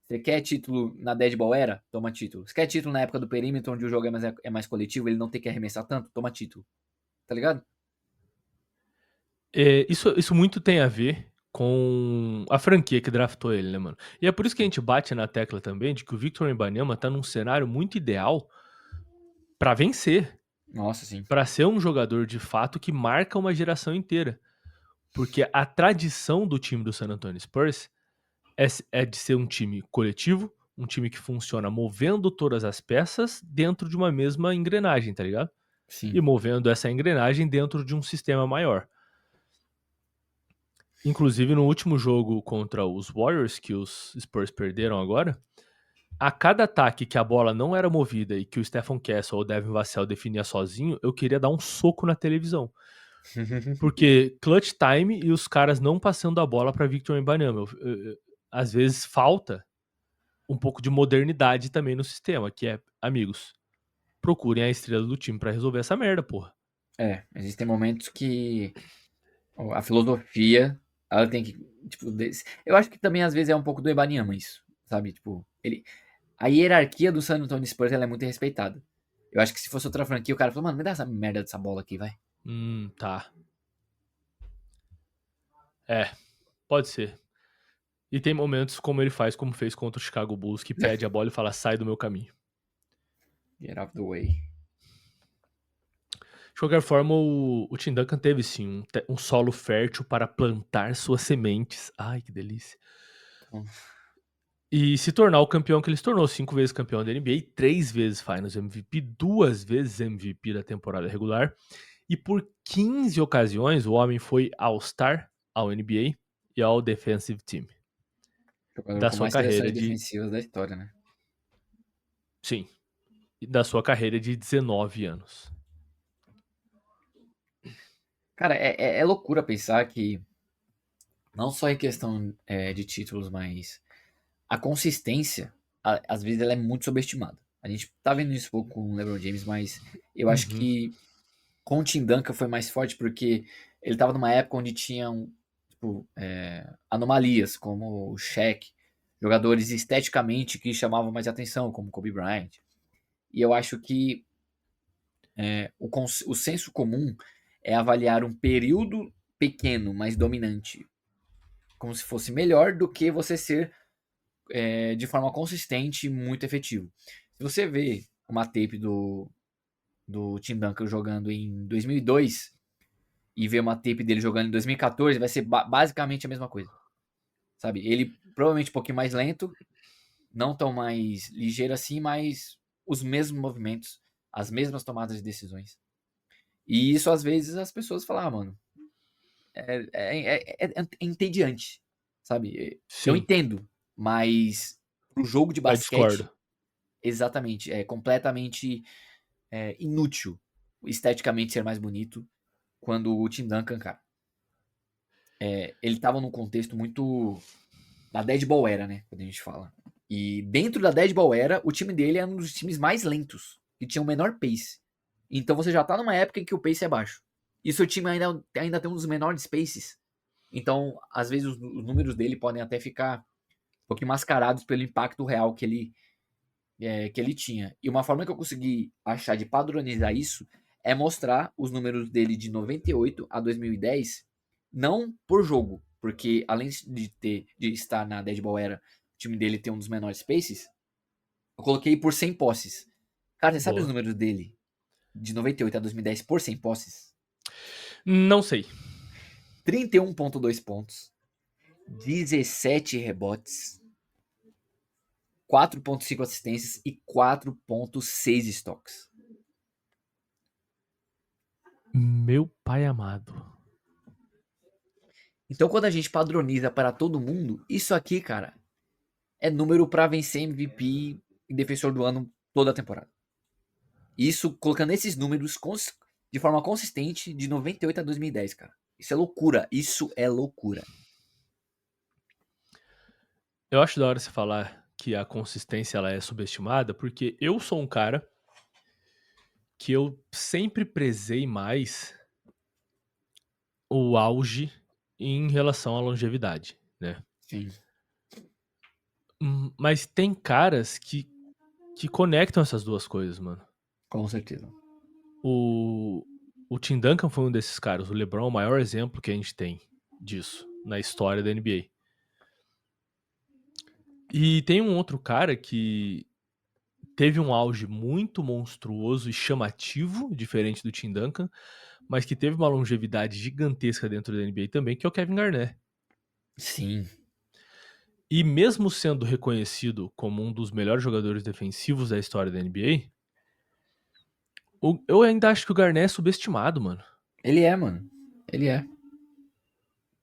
Speaker 3: Você quer título na dead ball era? Toma título. Você quer título na época do perímetro, onde o jogo é mais coletivo, ele não tem que arremessar tanto? Toma título. Tá ligado?
Speaker 2: Isso muito tem a ver com a franquia que draftou ele, né, mano? E é por isso que a gente bate na tecla também de que o Victor Wembanyama tá num cenário muito ideal pra vencer,
Speaker 3: Nossa, sim.
Speaker 2: pra ser um jogador de fato que marca uma geração inteira. Porque a tradição do time do San Antonio Spurs é de ser um time coletivo, um time que funciona movendo todas as peças dentro de uma mesma engrenagem, tá ligado?
Speaker 3: Sim.
Speaker 2: E movendo essa engrenagem dentro de um sistema maior. Inclusive, no último jogo contra os Warriors, que os Spurs perderam agora, a cada ataque que a bola não era movida e que o Stephen Castle ou o Devin Vassell definia sozinho, eu queria dar um soco na televisão. Porque clutch time e os caras não passando a bola para Victor Wembanyama. Às vezes falta um pouco de modernidade também no sistema, que é, amigos, procurem a estrela do time para resolver essa merda, porra.
Speaker 3: Existem momentos que a filosofia, ela tem que, tipo, eu acho que também às vezes é um pouco do Ebaniama isso, sabe? Tipo, a hierarquia do San Antonio Spurs ela é muito respeitada. Eu acho que se fosse outra franquia, o cara falou, mano, me dá essa merda dessa bola aqui, vai.
Speaker 2: Tá. É, pode ser. E tem momentos como ele faz, como fez contra o Chicago Bulls, que pede a bola e fala, sai do meu caminho.
Speaker 3: Get out of the way.
Speaker 2: De qualquer forma, o Tim Duncan teve sim um solo fértil para plantar suas sementes. Ai, que delícia.
Speaker 3: Então,
Speaker 2: E se tornar o campeão que ele se tornou, 5 vezes campeão da NBA, 3 vezes Finals MVP, 2 vezes MVP da temporada regular. E por 15 ocasiões, o homem foi All-Star, ao NBA e ao Defensive Team.
Speaker 3: jogador
Speaker 2: Da
Speaker 3: com
Speaker 2: sua
Speaker 3: mais
Speaker 2: carreira
Speaker 3: seleções
Speaker 2: de...
Speaker 3: defensivas da história, né?
Speaker 2: Sim. Da sua carreira de 19 anos.
Speaker 3: Cara, é loucura pensar que, não só em questão de títulos, mas a consistência, às vezes, ela é muito subestimada. A gente tá vendo isso um pouco com o LeBron James, mas eu acho
Speaker 2: Uhum.
Speaker 3: que com o Tim Duncan foi mais forte porque ele tava numa época onde tinham tipo, anomalias, como o Shaq, jogadores esteticamente que chamavam mais atenção, como Kobe Bryant. E eu acho que o senso comum é avaliar um período pequeno, mas dominante, como se fosse melhor do que você ser de forma consistente e muito efetivo. Se você vê uma tape do Tim Duncan jogando em 2002 e ver uma tape dele jogando em 2014, vai ser basicamente a mesma coisa, sabe? Ele provavelmente um pouquinho mais lento, não tão mais ligeiro assim, mas os mesmos movimentos, as mesmas tomadas de decisões. E isso às vezes as pessoas falam, mano, é entediante, sabe? Eu
Speaker 2: Sim,
Speaker 3: entendo, mas pro jogo de
Speaker 2: mas discordo.
Speaker 3: basquete, exatamente, é completamente inútil esteticamente ser mais bonito quando o Tim Duncan, cara, ele tava num contexto muito da Dead Ball Era, né? Quando a gente fala. E dentro da Dead Ball Era, o time dele é um dos times mais lentos, que tinha o menor pace. Então você já tá numa época em que o pace é baixo. E seu time ainda tem um dos menores paces. Então, às vezes, os números dele podem até ficar um pouquinho mascarados pelo impacto real que ele tinha. E uma forma que eu consegui achar de padronizar isso é mostrar os números dele de 98 a 2010, não por jogo, porque além de estar na Dead Ball Era, o time dele tem um dos menores paces, eu coloquei por 100 posses. Cara, você sabe os
Speaker 2: Boa.
Speaker 3: números dele de 98 a 2010 por 100 posses?
Speaker 2: Não sei.
Speaker 3: 31,2 pontos, 17 rebotes, 4,5 assistências e 4,6 estoques.
Speaker 2: Meu pai amado.
Speaker 3: Então, quando a gente padroniza para todo mundo, isso aqui, cara, é número para vencer MVP e defensor do ano toda a temporada. Isso colocando esses números de forma consistente de 98 a 2010, cara. Isso é loucura. Isso é loucura.
Speaker 2: Eu acho da hora você falar que a consistência ela é subestimada, porque eu sou um cara que eu sempre prezei mais o auge em relação à longevidade, né?
Speaker 3: Sim,
Speaker 2: Mas tem caras que conectam essas duas coisas, mano.
Speaker 3: com certeza.
Speaker 2: O, o Tim Duncan foi um desses caras. O LeBron é o maior exemplo que a gente tem disso na história da NBA. E tem um outro cara que teve um auge muito monstruoso e chamativo, diferente do Tim Duncan, mas que teve uma longevidade gigantesca dentro da NBA também, que é o Kevin Garnett.
Speaker 3: Sim,
Speaker 2: E mesmo sendo reconhecido como um dos melhores jogadores defensivos da história da NBA, eu ainda acho que o Garnett é subestimado, mano.
Speaker 3: ele é, mano. Ele é.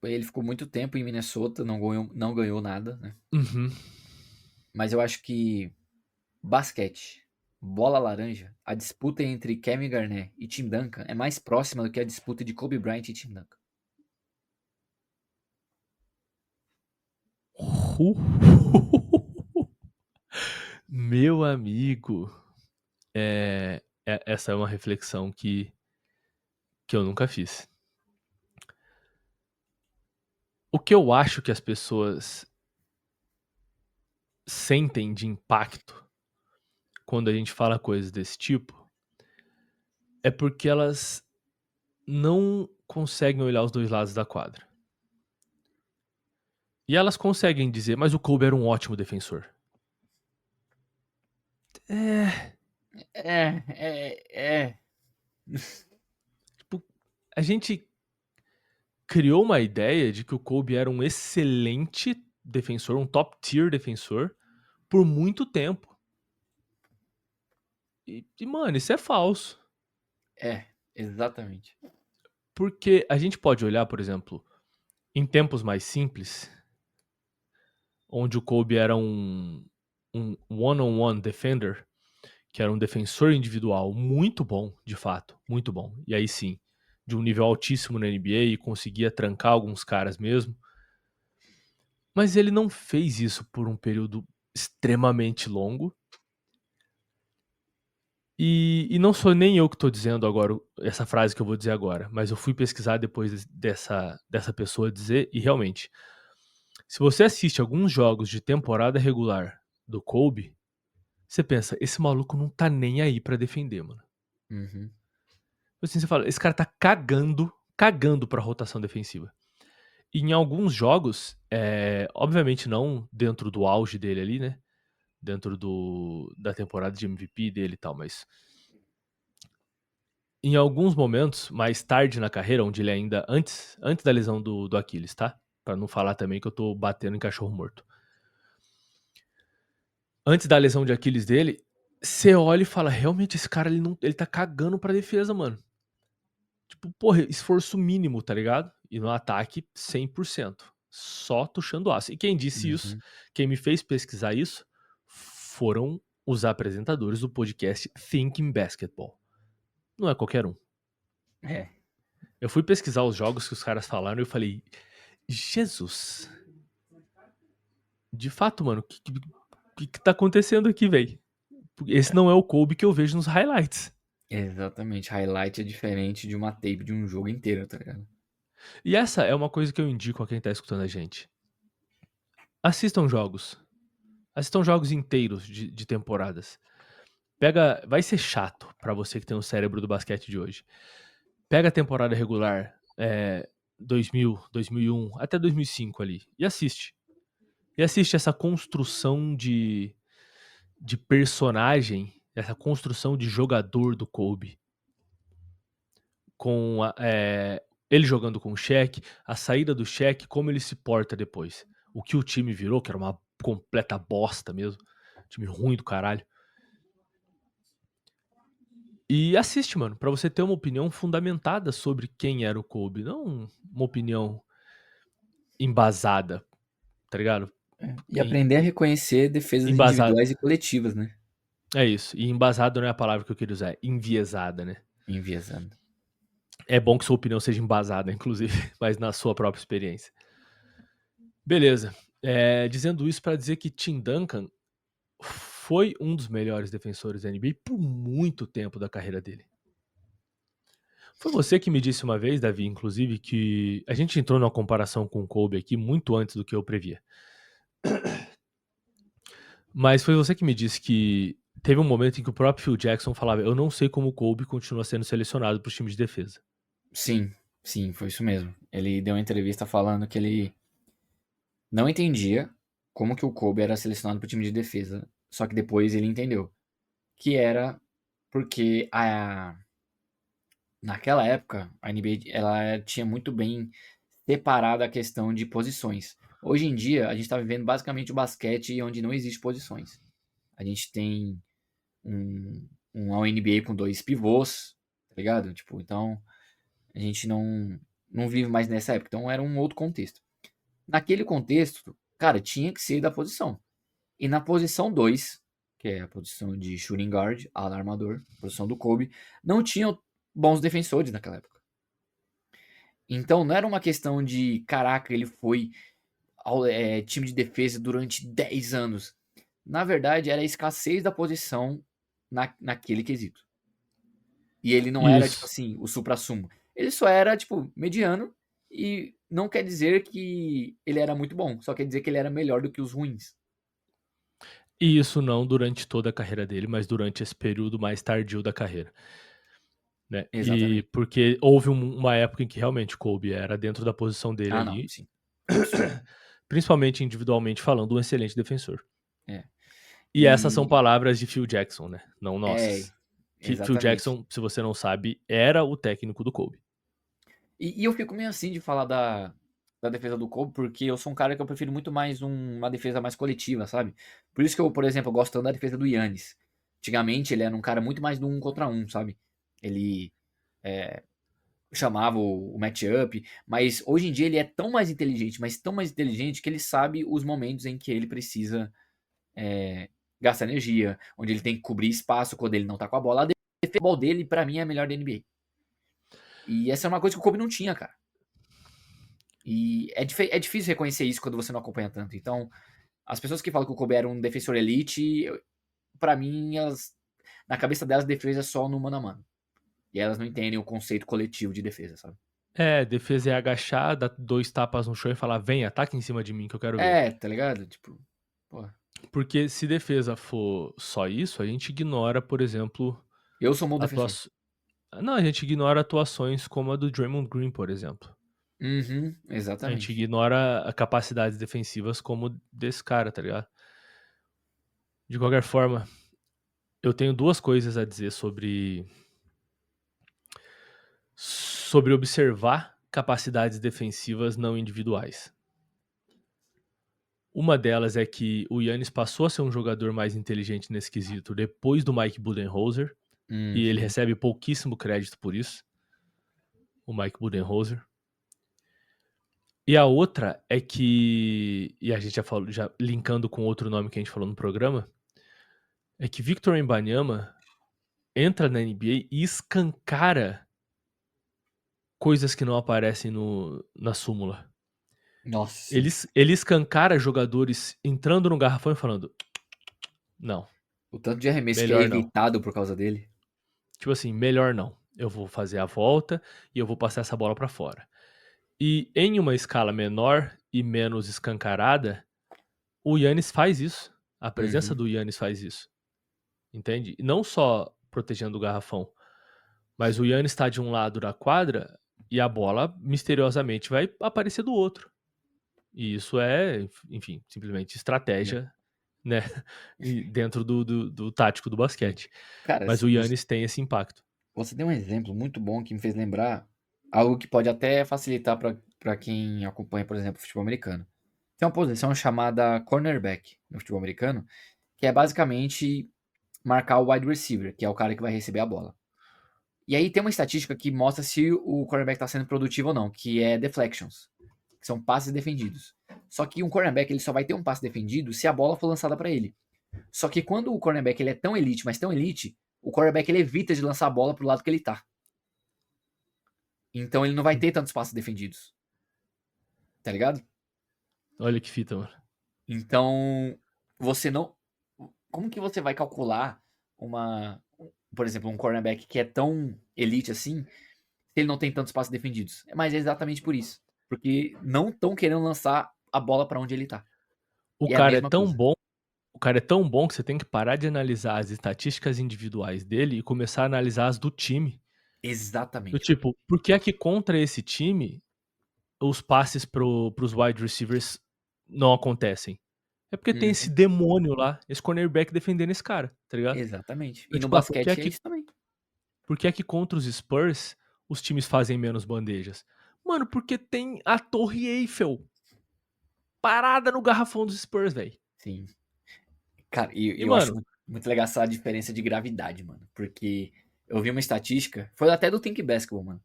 Speaker 3: Ele ficou muito tempo em Minnesota, não ganhou nada, né?
Speaker 2: Uhum.
Speaker 3: Mas eu acho que basquete, bola laranja, a disputa entre Kevin Garnett e Tim Duncan é mais próxima do que a disputa de Kobe Bryant e Tim Duncan.
Speaker 2: Meu amigo, essa é uma reflexão que eu nunca fiz. O que eu acho que as pessoas sentem de impacto quando a gente fala coisas desse tipo é porque elas não conseguem olhar os dois lados da quadra. E elas conseguem dizer, mas o Kobe era um ótimo defensor. É.
Speaker 3: É.
Speaker 2: Tipo, a gente criou uma ideia de que o Kobe era um excelente defensor, um top tier defensor, por muito tempo. Mano, isso é falso.
Speaker 3: É, exatamente.
Speaker 2: Porque a gente pode olhar, por exemplo, em tempos mais simples, onde o Kobe era um one-on-one defender, que era um defensor individual muito bom, de fato, muito bom. E aí sim, de um nível altíssimo na NBA e conseguia trancar alguns caras mesmo. Mas ele não fez isso por um período extremamente longo. E não sou nem eu que estou dizendo agora essa frase que eu vou dizer agora, mas eu fui pesquisar depois dessa pessoa dizer, e realmente, se você assiste alguns jogos de temporada regular do Kobe, você pensa, esse maluco não tá nem aí pra defender, mano.
Speaker 3: Uhum.
Speaker 2: Assim, você fala, esse cara tá cagando pra rotação defensiva. E em alguns jogos, obviamente não dentro do auge dele ali, né? Dentro da temporada de MVP dele e tal, mas em alguns momentos, mais tarde na carreira, onde ele ainda, antes da lesão do Aquiles, tá? Pra não falar também que eu tô batendo em cachorro morto. Antes da lesão de Aquiles dele, você olha e fala, realmente esse cara ele tá cagando pra defesa, mano. Tipo, porra, esforço mínimo, tá ligado? E no ataque, 100%. Só tuchando aço. E quem disse isso,
Speaker 3: Uhum.
Speaker 2: quem me fez pesquisar isso, foram os apresentadores do podcast Thinking Basketball. Não é qualquer um.
Speaker 3: É,
Speaker 2: Eu fui pesquisar os jogos que os caras falaram e eu falei, Jesus. De fato, mano, o que tá acontecendo aqui, velho? Esse não é o Kobe que eu vejo nos highlights.
Speaker 3: exatamente. Highlight é diferente de uma tape de um jogo inteiro, tá ligado?
Speaker 2: E essa é uma coisa que eu indico a quem tá escutando a gente. Assistam jogos. Assistam jogos inteiros de temporadas. Vai ser chato pra você que tem o cérebro do basquete de hoje. Pega a temporada regular 2000, 2001, até 2005 ali e assiste. E assiste essa construção de personagem, essa construção de jogador do Kobe. Com ele jogando com o Shaq, a saída do Shaq, como ele se porta depois. O que o time virou, que era uma completa bosta mesmo. Time ruim do caralho. E assiste, mano, pra você ter uma opinião fundamentada sobre quem era o Kobe, não uma opinião embasada, tá ligado?
Speaker 3: E
Speaker 2: Em-
Speaker 3: aprender a reconhecer defesas
Speaker 2: Embasada.
Speaker 3: individuais e coletivas, né?
Speaker 2: É isso. E embasado não é a palavra que eu queria usar, é enviesada, né?
Speaker 3: Enviesando.
Speaker 2: É bom que sua opinião seja embasada, inclusive, mas na sua própria experiência. Beleza. Dizendo isso pra dizer que Tim Duncan foi um dos melhores defensores da NBA por muito tempo da carreira dele. Foi você que me disse uma vez, Davi, inclusive, que a gente entrou numa comparação com o Kobe aqui muito antes do que eu previa. Mas foi você que me disse que teve um momento em que o próprio Phil Jackson falava: eu não sei como o Kobe continua sendo selecionado para os times de defesa.
Speaker 3: Sim, sim, foi isso mesmo. Ele deu uma entrevista falando que ele não entendia como que o Kobe era selecionado para o time de defesa, só que depois ele entendeu que era porque naquela época a NBA ela tinha muito bem separado a questão de posições. Hoje em dia a gente está vivendo basicamente o basquete onde não existe posições. A gente tem uma NBA com dois pivôs, tá ligado? Tipo, então a gente não vive mais nessa época. Então era um outro contexto. Naquele contexto, cara, tinha que ser da posição. E na posição 2, que é a posição de shooting guard, ala armador, posição do Kobe, não tinham bons defensores naquela época. Então não era uma questão de, caraca, ele foi time de defesa durante 10 anos. Na verdade, era a escassez da posição naquele quesito. E ele não era, tipo
Speaker 2: Isso.
Speaker 3: assim, o supra-sumo. Ele só era, tipo, mediano. E não quer dizer que ele era muito bom. Só quer dizer que ele era melhor do que os ruins.
Speaker 2: E isso não durante toda a carreira dele, mas durante esse período mais tardio da carreira. Né? E
Speaker 3: Exatamente.
Speaker 2: porque houve uma época em que realmente Kobe era dentro da posição dele
Speaker 3: Ah, não,
Speaker 2: ali,
Speaker 3: sim. Absurdo.
Speaker 2: principalmente individualmente falando, um excelente defensor.
Speaker 3: É.
Speaker 2: E essas são
Speaker 3: E
Speaker 2: palavras de Phil Jackson, né? Não
Speaker 3: é,
Speaker 2: nossas. Phil
Speaker 3: exatamente.
Speaker 2: Jackson, se você não sabe, era o técnico do Kobe.
Speaker 3: E eu fico meio assim de falar da defesa do Kobe, porque eu sou um cara que eu prefiro muito mais uma defesa mais coletiva, sabe? Por isso que eu, por exemplo, gosto tanto da defesa do Yannis. Antigamente ele era um cara muito mais do um contra um, sabe? Ele chamava o matchup, mas hoje em dia ele é tão mais inteligente, mas tão mais inteligente que ele sabe os momentos em que ele precisa gastar energia, onde ele tem que cobrir espaço quando ele não tá com a bola. A defesa dele, pra mim, é a melhor da NBA. E essa é uma coisa que o Kobe não tinha, cara. E é difícil reconhecer isso quando você não acompanha tanto. Então, as pessoas que falam que o Kobe era um defensor elite, pra mim, na cabeça delas, defesa é só no mano a mano. E elas não entendem o conceito coletivo de defesa, sabe?
Speaker 2: É, defesa é agachar, dar 2 tapas no chão e falar: vem, ataca em cima de mim que eu quero ver.
Speaker 3: É, tá ligado? Tipo, pô,
Speaker 2: Porque se defesa for só isso, a gente ignora, por exemplo,
Speaker 3: eu sou um bom defensor.
Speaker 2: atuações. Não, a gente ignora atuações como a do Draymond Green, por exemplo.
Speaker 3: Uhum,
Speaker 2: A gente
Speaker 3: exatamente.
Speaker 2: ignora capacidades defensivas como desse cara, tá ligado? De qualquer forma, eu tenho duas coisas a dizer sobre observar capacidades defensivas não individuais. Uma delas é que o Yannis passou a ser um jogador mais inteligente nesse quesito depois do Mike Budenholzer, e ele
Speaker 3: Uhum.
Speaker 2: recebe pouquíssimo crédito por isso, o Mike Budenholzer. E a outra é que, e a gente já falou, já linkando com outro nome que a gente falou no programa, é que Victor Wembanyama entra na NBA e escancara coisas que não aparecem na súmula.
Speaker 3: Nossa,
Speaker 2: Ele,
Speaker 3: sim.
Speaker 2: ele escancara jogadores entrando no garrafão e falando: não,
Speaker 3: O tanto de arremesso que é
Speaker 2: melhor não.
Speaker 3: evitado por causa dele.
Speaker 2: Tipo assim, melhor não. Eu vou fazer a volta e eu vou passar essa bola pra fora. E em uma escala menor e menos escancarada, o Yannis faz isso. A presença
Speaker 3: Uhum.
Speaker 2: do Yannis faz isso. Entende? E não só protegendo o garrafão, mas o Yannis está de um lado da quadra e a bola misteriosamente vai aparecer do outro. E isso é, enfim, simplesmente estratégia, né? E dentro do tático do basquete.
Speaker 3: Cara,
Speaker 2: Mas o Yannis tem esse impacto.
Speaker 3: você deu um exemplo muito bom que me fez lembrar algo que pode até facilitar para quem acompanha, por exemplo, futebol americano. Tem uma posição chamada cornerback no futebol americano, que é basicamente marcar o wide receiver, que é o cara que vai receber a bola. E aí tem uma estatística que mostra se o cornerback está sendo produtivo ou não, que é deflections, que são passes defendidos. Só que um cornerback ele só vai ter um passe defendido se a bola for lançada para ele. Só que quando o cornerback ele é tão elite, mas tão elite, o cornerback ele evita de lançar a bola pro lado que ele tá. Então ele não vai ter tantos passes defendidos. Tá ligado?
Speaker 2: Olha que fita, mano.
Speaker 3: Então, você não. Como que você vai calcular uma. Por exemplo, um cornerback que é tão elite assim, se ele não tem tantos passes defendidos? Mas é exatamente por isso. Porque não estão querendo lançar a bola para onde ele tá.
Speaker 2: O
Speaker 3: E é a
Speaker 2: cara é
Speaker 3: mesma
Speaker 2: tão
Speaker 3: coisa.
Speaker 2: bom, o cara é tão bom que você tem que parar de analisar as estatísticas individuais dele e começar a analisar as do time. Do
Speaker 3: Exatamente, mano.
Speaker 2: tipo, por que é que contra esse time os passes pros wide receivers não acontecem? É porque tem esse
Speaker 3: Uhum.
Speaker 2: demônio lá, esse cornerback defendendo esse cara, tá ligado?
Speaker 3: Exatamente.
Speaker 2: É
Speaker 3: E no
Speaker 2: tipo,
Speaker 3: basquete é isso também.
Speaker 2: por que é que contra os Spurs os times fazem menos bandejas? Mano, porque tem a Torre Eiffel parada no garrafão dos Spurs, velho.
Speaker 3: Sim. Cara, e
Speaker 2: E,
Speaker 3: eu acho
Speaker 2: mano,
Speaker 3: muito legal essa diferença de gravidade, mano. Porque eu vi uma estatística, foi até do Think Basketball, mano.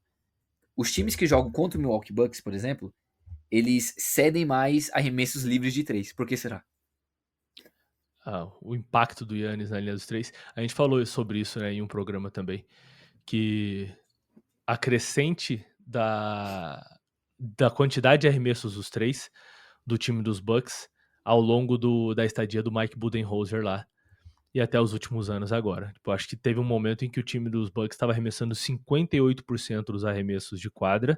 Speaker 3: Os times que jogam contra o Milwaukee Bucks, por exemplo, eles cedem mais arremessos livres de três. Por que será?
Speaker 2: o impacto do Yannis na linha dos três, a gente falou sobre isso, né, em um programa também, que a crescente da quantidade de arremessos dos três do time dos Bucks ao longo da estadia do Mike Budenholzer lá e até os últimos anos agora. Tipo, acho que teve um momento em que o time dos Bucks estava arremessando 58% dos arremessos de quadra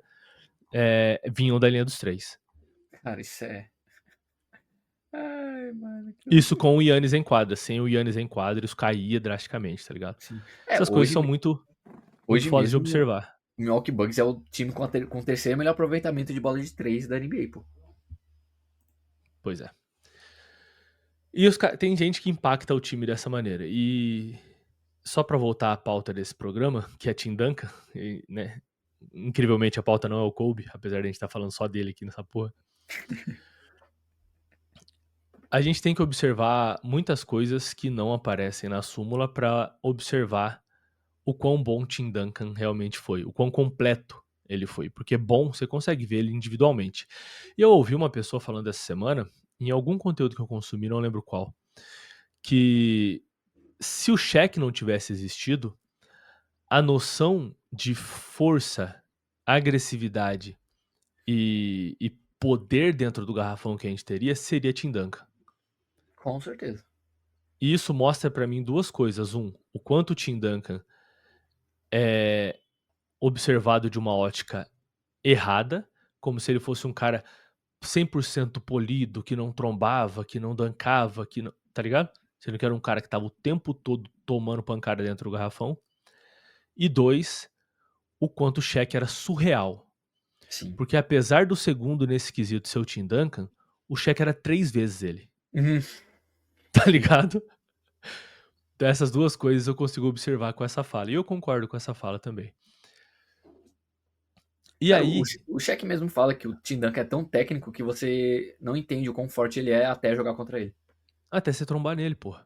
Speaker 2: vinham da linha dos três.
Speaker 3: Cara, isso é. Ai, mano, que
Speaker 2: Isso
Speaker 3: loucura.
Speaker 2: com o Yannis em quadra. Sem o Yannis em quadra, isso caía drasticamente, tá ligado?
Speaker 3: Sim.
Speaker 2: Essas coisas são muito, muito
Speaker 3: Hoje
Speaker 2: fodas de
Speaker 3: mesmo,
Speaker 2: observar.
Speaker 3: o Milwaukee Bucks é o time com o terceiro melhor aproveitamento de bola de três da NBA, pô.
Speaker 2: Pois é. E tem gente que impacta o time dessa maneira. E só pra voltar à pauta desse programa, que é Tim Duncan, e, né? Incrivelmente a pauta não é o Kobe, apesar de a gente estar falando só dele aqui nessa porra. A gente tem que observar muitas coisas que não aparecem na súmula pra observar o quão bom Tim Duncan realmente foi, o quão completo ele foi. Porque bom, você consegue ver ele individualmente. E eu ouvi uma pessoa falando essa semana, em algum conteúdo que eu consumi, não lembro qual, que se o Shaq não tivesse existido, a noção de força, agressividade e poder dentro do garrafão que a gente teria seria Tim Duncan.
Speaker 3: Com certeza.
Speaker 2: E isso mostra pra mim duas coisas. O quanto o Tim Duncan é observado de uma ótica errada, como se ele fosse um cara 100% polido, que não trombava, que não dancava, que não, tá ligado? Sendo que era um cara que tava o tempo todo tomando pancada dentro do garrafão. E dois, o quanto o Shaq era surreal.
Speaker 3: Sim.
Speaker 2: Porque apesar do segundo nesse quesito ser o Tim Duncan, o Shaq era 3 vezes ele.
Speaker 3: Uhum.
Speaker 2: Tá ligado? Então essas duas coisas eu consigo observar com essa fala. E eu concordo com essa fala também. E
Speaker 3: Cara,
Speaker 2: aí,
Speaker 3: o Shaq mesmo fala que o Tim Duncan é tão técnico que você não entende o quão forte ele é até jogar contra ele.
Speaker 2: até você trombar nele, porra.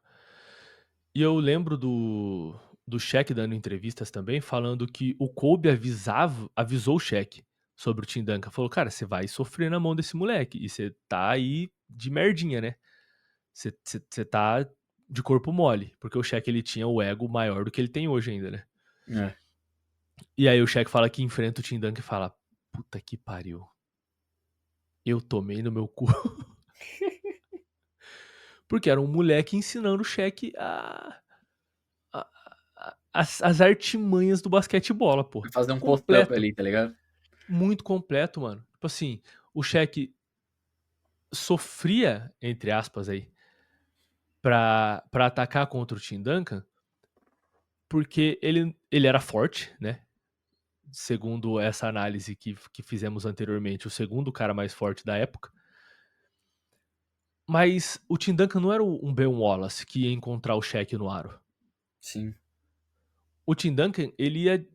Speaker 2: E eu lembro do Shaq dando entrevistas também, falando que o Kobe avisou o Shaq sobre o Tim Duncan. Falou, cara, você vai sofrer na mão desse moleque. E você tá aí de merdinha, né? Você tá de corpo mole. Porque o Shaq, ele tinha o ego maior do que ele tem hoje ainda, né?
Speaker 3: É.
Speaker 2: E aí o Shaq fala que enfrenta o Tim Duncan e fala, puta que pariu. Eu tomei no meu cu. Porque era um moleque ensinando o Shaq as artimanhas do basquetebola, pô.
Speaker 3: Vai fazer um post-up
Speaker 2: Completo.
Speaker 3: ali, tá ligado?
Speaker 2: Muito completo, mano. Tipo assim, o Shaq sofria, entre aspas aí, pra atacar contra o Tim Duncan, porque ele era forte, né? Segundo essa análise que fizemos anteriormente, o segundo cara mais forte da época. Mas o Tim Duncan não era um Ben Wallace que ia encontrar o Shaq no aro.
Speaker 3: Sim.
Speaker 2: O Tim Duncan, ele ia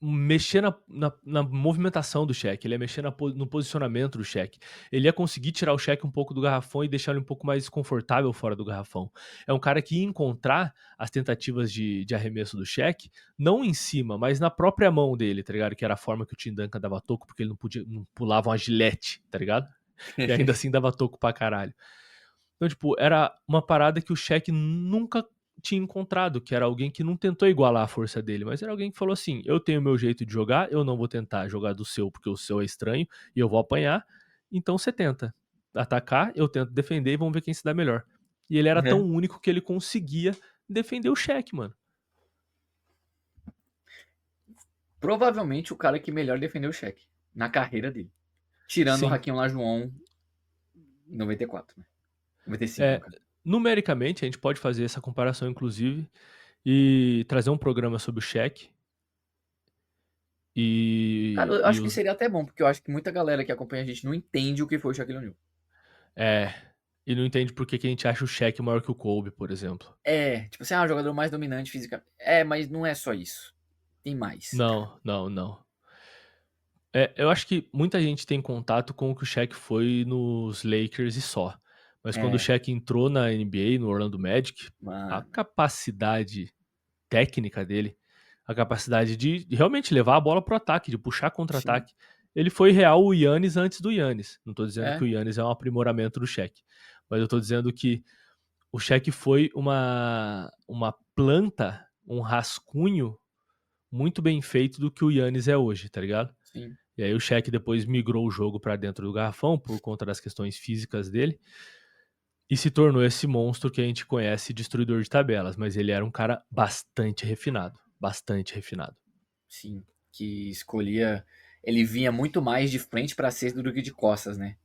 Speaker 2: mexer na movimentação do Shaq, ele ia mexer no posicionamento do Shaq. Ele ia conseguir tirar o Shaq um pouco do garrafão e deixar ele um pouco mais confortável fora do garrafão. É um cara que ia encontrar as tentativas de arremesso do Shaq, não em cima, mas na própria mão dele, tá ligado? Que era a forma que o Tim Duncan dava toco, porque ele não pulava uma gilete, tá ligado? E ainda assim dava toco pra caralho. Então, tipo, era uma parada que o Shaq nunca tinha encontrado, que era alguém que não tentou igualar a força dele, mas era alguém que falou assim: eu tenho o meu jeito de jogar, eu não vou tentar jogar do seu porque o seu é estranho e eu vou apanhar, então você tenta atacar, eu tento defender e vamos ver quem se dá melhor. E ele era tão
Speaker 3: Uhum.
Speaker 2: único que ele conseguia defender o Shaq, mano.
Speaker 3: Provavelmente o cara que melhor defendeu o Shaq na carreira dele. Tirando o
Speaker 2: Sim.
Speaker 3: Hakim Olajuwon em 94, né? 95, no
Speaker 2: É,
Speaker 3: caso.
Speaker 2: numericamente, a gente pode fazer essa comparação, inclusive, e trazer um programa sobre o Shaq
Speaker 3: Cara,
Speaker 2: e,
Speaker 3: eu
Speaker 2: e
Speaker 3: acho que
Speaker 2: os
Speaker 3: seria até bom, porque eu acho que muita galera que acompanha a gente não entende o que foi o Shaquille O'Neal.
Speaker 2: É, e não entende por que que a gente acha o Shaq maior que o Kobe, por exemplo.
Speaker 3: É, tipo assim, o jogador mais dominante fisicamente. É, mas não é só isso. Tem mais.
Speaker 2: Não, não, não. Eu acho que muita gente tem contato com o que o Shaq foi nos Lakers e só. Mas quando o
Speaker 3: É,
Speaker 2: Shaq entrou na NBA, no Orlando Magic, a
Speaker 3: mano,
Speaker 2: capacidade técnica dele, a capacidade de realmente levar a bola pro ataque, de puxar
Speaker 3: sim.
Speaker 2: contra-ataque. Ele foi real o Giannis antes do Giannis. Não tô dizendo que
Speaker 3: É,
Speaker 2: o Giannis é um aprimoramento do Shaq. Mas eu tô dizendo que o Shaq foi uma planta, um rascunho muito bem feito do que o Giannis é hoje, tá ligado?
Speaker 3: sim.
Speaker 2: E aí o Shaq depois migrou o jogo pra dentro do garrafão por conta das questões físicas dele e se tornou esse monstro que a gente conhece, destruidor de tabelas, mas ele era um cara bastante refinado, bastante refinado.
Speaker 3: Sim. Que escolhia. Ele vinha muito mais de frente pra cesta do que de costas, né?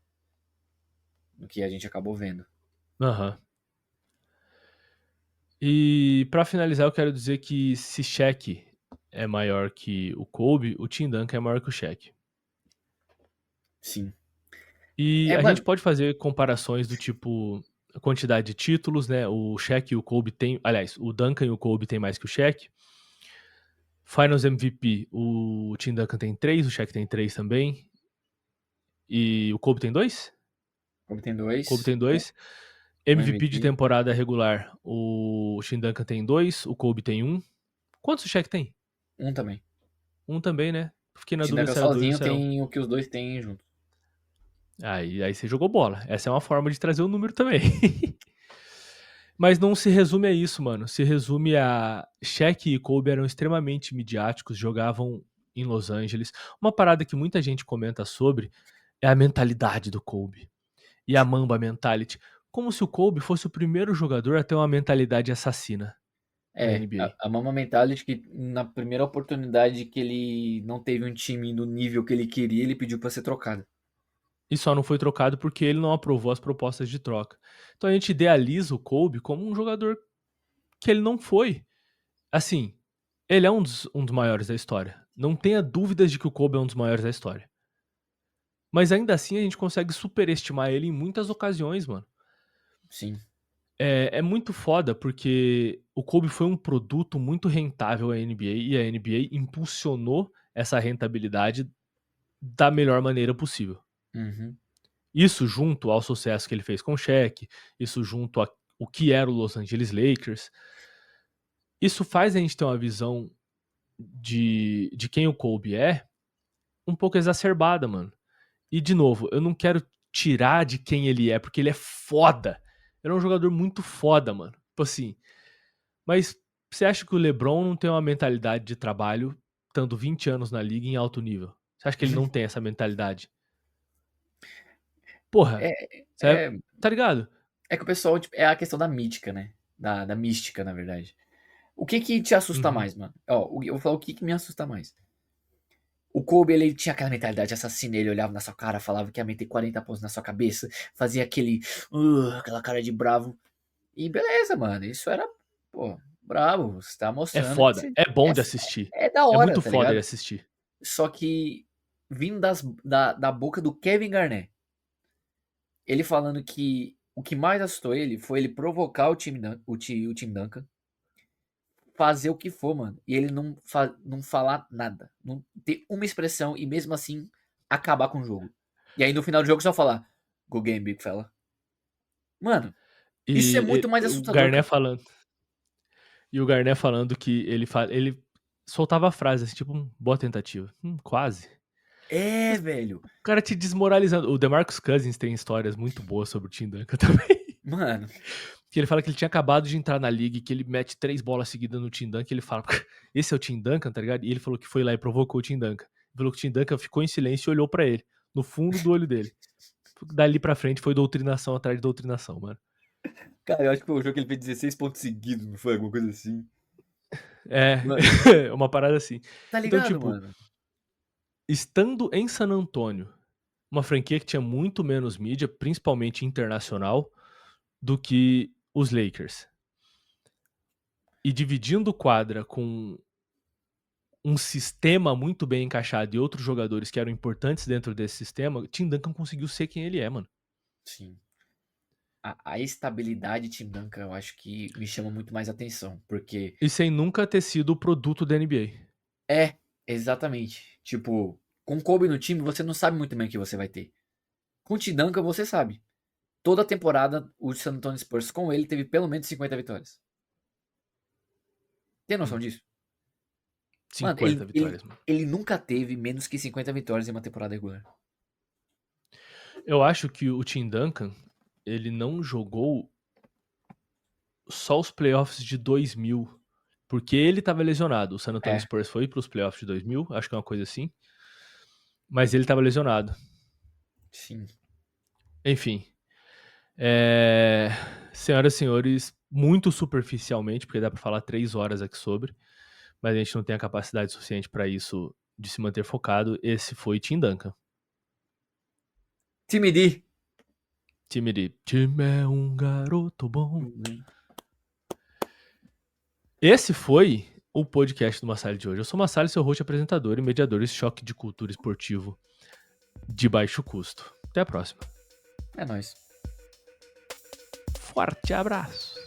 Speaker 3: Do que a gente acabou vendo.
Speaker 2: Aham. E pra finalizar, eu quero dizer que se Shaq é maior que o Kobe, o Tim Duncan é maior que o Shaq.
Speaker 3: Sim.
Speaker 2: E
Speaker 3: É,
Speaker 2: a gente
Speaker 3: mano.
Speaker 2: pode fazer comparações do tipo. a quantidade de títulos, né? O Shaq e o Kobe tem... Aliás, o Duncan e o Kobe tem mais que o Shaq. Finals MVP, o Tim Duncan tem 3, o Shaq tem 3 também. E o Kobe tem 2?
Speaker 3: Kobe tem
Speaker 2: O Kobe
Speaker 3: 2.
Speaker 2: tem 2.
Speaker 3: O
Speaker 2: MVP de
Speaker 3: MVP.
Speaker 2: temporada regular, o Tim Duncan tem 2, o Kobe tem 1. Quantos o Shaq tem?
Speaker 3: Um também.
Speaker 2: 1 também, né? Fiquei
Speaker 3: O
Speaker 2: na
Speaker 3: Tim
Speaker 2: dúvida
Speaker 3: Duncan
Speaker 2: se era 2 ou
Speaker 3: sozinho
Speaker 2: se era 1.
Speaker 3: tem o que os dois têm junto.
Speaker 2: Aí você jogou bola. Essa é uma forma de trazer o número também. Mas não se resume a isso, mano. Se resume a... Shaq e Kobe eram extremamente midiáticos, jogavam em Los Angeles. Uma parada que muita gente comenta sobre é a mentalidade do Kobe. E a Mamba Mentality. Como se o Kobe fosse o primeiro jogador a ter uma mentalidade assassina na NBA.
Speaker 3: A Mamba Mentality que na primeira oportunidade que ele não teve um time no nível que ele queria, ele pediu pra ser trocado.
Speaker 2: E só não foi trocado porque ele não aprovou as propostas de troca. Então a gente idealiza o Kobe como um jogador que ele não foi. Assim, ele é um dos maiores da história. Não tenha dúvidas de que o Kobe é um dos maiores da história. Mas ainda assim a gente consegue superestimar ele em muitas ocasiões, mano.
Speaker 3: Sim.
Speaker 2: É muito foda porque o Kobe foi um produto muito rentável à NBA e a NBA impulsionou essa rentabilidade da melhor maneira possível.
Speaker 3: Uhum.
Speaker 2: Isso junto ao sucesso que ele fez com o Shaq, isso junto ao que era o Los Angeles Lakers, isso faz a gente ter uma visão de quem o Kobe é um pouco exacerbada, mano. E, de novo, eu não quero tirar de quem ele é, porque ele é foda. Ele é um jogador muito foda, mano. Tipo assim. Mas você acha que o LeBron não tem uma mentalidade de trabalho, estando 20 anos na liga em alto nível? Você acha que ele não tem essa mentalidade? Porra,
Speaker 3: É,
Speaker 2: você
Speaker 3: é,
Speaker 2: tá ligado?
Speaker 3: é que o pessoal, tipo, é a questão da mítica, né? Da mística, na verdade. O que que te assusta
Speaker 2: Uhum.
Speaker 3: mais, mano? Ó, eu vou falar o que que me assusta mais. O Kobe, ele tinha aquela mentalidade assassina, ele olhava na sua cara, falava que ia meter 40 pontos na sua cabeça, fazia aquela cara de bravo. E beleza, mano, isso era, pô, bravo, você tá
Speaker 2: É
Speaker 3: mostrando que
Speaker 2: foda.
Speaker 3: você
Speaker 2: É bom
Speaker 3: é,
Speaker 2: de assistir.
Speaker 3: é da
Speaker 2: É
Speaker 3: hora,
Speaker 2: muito
Speaker 3: tá
Speaker 2: foda de
Speaker 3: ligado?
Speaker 2: assistir.
Speaker 3: Só que vindo da boca do Kevin Garnett, ele falando que o que mais assustou ele foi ele provocar o Tim Duncan, fazer o que for, mano. E ele não falar nada. Não ter uma expressão e mesmo assim acabar com o jogo. E aí no final do jogo só falar: Go game, big fella. Mano, isso é muito mais
Speaker 2: O
Speaker 3: assustador,
Speaker 2: Garnett
Speaker 3: cara.
Speaker 2: falando. E o Garnett falando que ele soltava a frase assim, tipo, boa tentativa. Quase.
Speaker 3: É,
Speaker 2: Mas o
Speaker 3: velho.
Speaker 2: cara te desmoralizando. O DeMarcus Cousins tem histórias muito boas sobre o Tim Duncan também.
Speaker 3: Mano,
Speaker 2: Que ele fala que ele tinha acabado de entrar na liga e que ele mete 3 bolas seguidas no Tim Duncan. E ele fala, esse é o Tim Duncan, tá ligado? E ele falou que foi lá e provocou o Tim Duncan. Ele falou que o Tim Duncan ficou em silêncio e olhou pra ele, no fundo do olho dele. Dali pra frente foi doutrinação atrás de doutrinação, mano.
Speaker 3: cara, eu acho que foi o jogo que ele fez 16 pontos seguidos, não foi? Alguma coisa assim.
Speaker 2: É,
Speaker 3: Mano,
Speaker 2: uma parada assim.
Speaker 3: tá
Speaker 2: Então,
Speaker 3: ligado,
Speaker 2: tipo,
Speaker 3: mano?
Speaker 2: estando em San Antonio, uma franquia que tinha muito menos mídia, principalmente internacional, do que os Lakers. E dividindo quadra com um sistema muito bem encaixado e outros jogadores que eram importantes dentro desse sistema, Tim Duncan conseguiu ser quem ele é, mano.
Speaker 3: Sim. A estabilidade Tim Duncan eu acho que me chama muito mais atenção. Porque
Speaker 2: E sem nunca ter sido o produto da NBA.
Speaker 3: exatamente. Tipo, com o Kobe no time, você não sabe muito bem o que você vai ter. Com o Tim Duncan, você sabe. Toda temporada, o San Antonio Spurs com ele teve pelo menos 50 vitórias. Tem noção
Speaker 2: Hum,
Speaker 3: disso? Mano,
Speaker 2: 50 vitórias, mano.
Speaker 3: ele nunca teve menos que 50 vitórias em uma temporada regular.
Speaker 2: Eu acho que o Tim Duncan, ele não jogou só os playoffs de 2000, porque ele tava lesionado. O San Antonio
Speaker 3: É,
Speaker 2: Spurs foi pros playoffs de 2000, acho que é uma coisa assim. Mas ele tava lesionado.
Speaker 3: sim.
Speaker 2: Enfim. Senhoras e senhores, muito superficialmente, porque dá pra falar 3 horas aqui sobre, mas a gente não tem a capacidade suficiente pra isso de se manter focado. Esse foi Tim Duncan.
Speaker 3: Time D.
Speaker 2: Time é um garoto bom. Esse foi o podcast do Massali de hoje. Eu sou o Massali, seu host, apresentador e mediador desse choque de cultura esportivo de baixo custo. Até a próxima.
Speaker 3: É nóis.
Speaker 2: Forte abraço.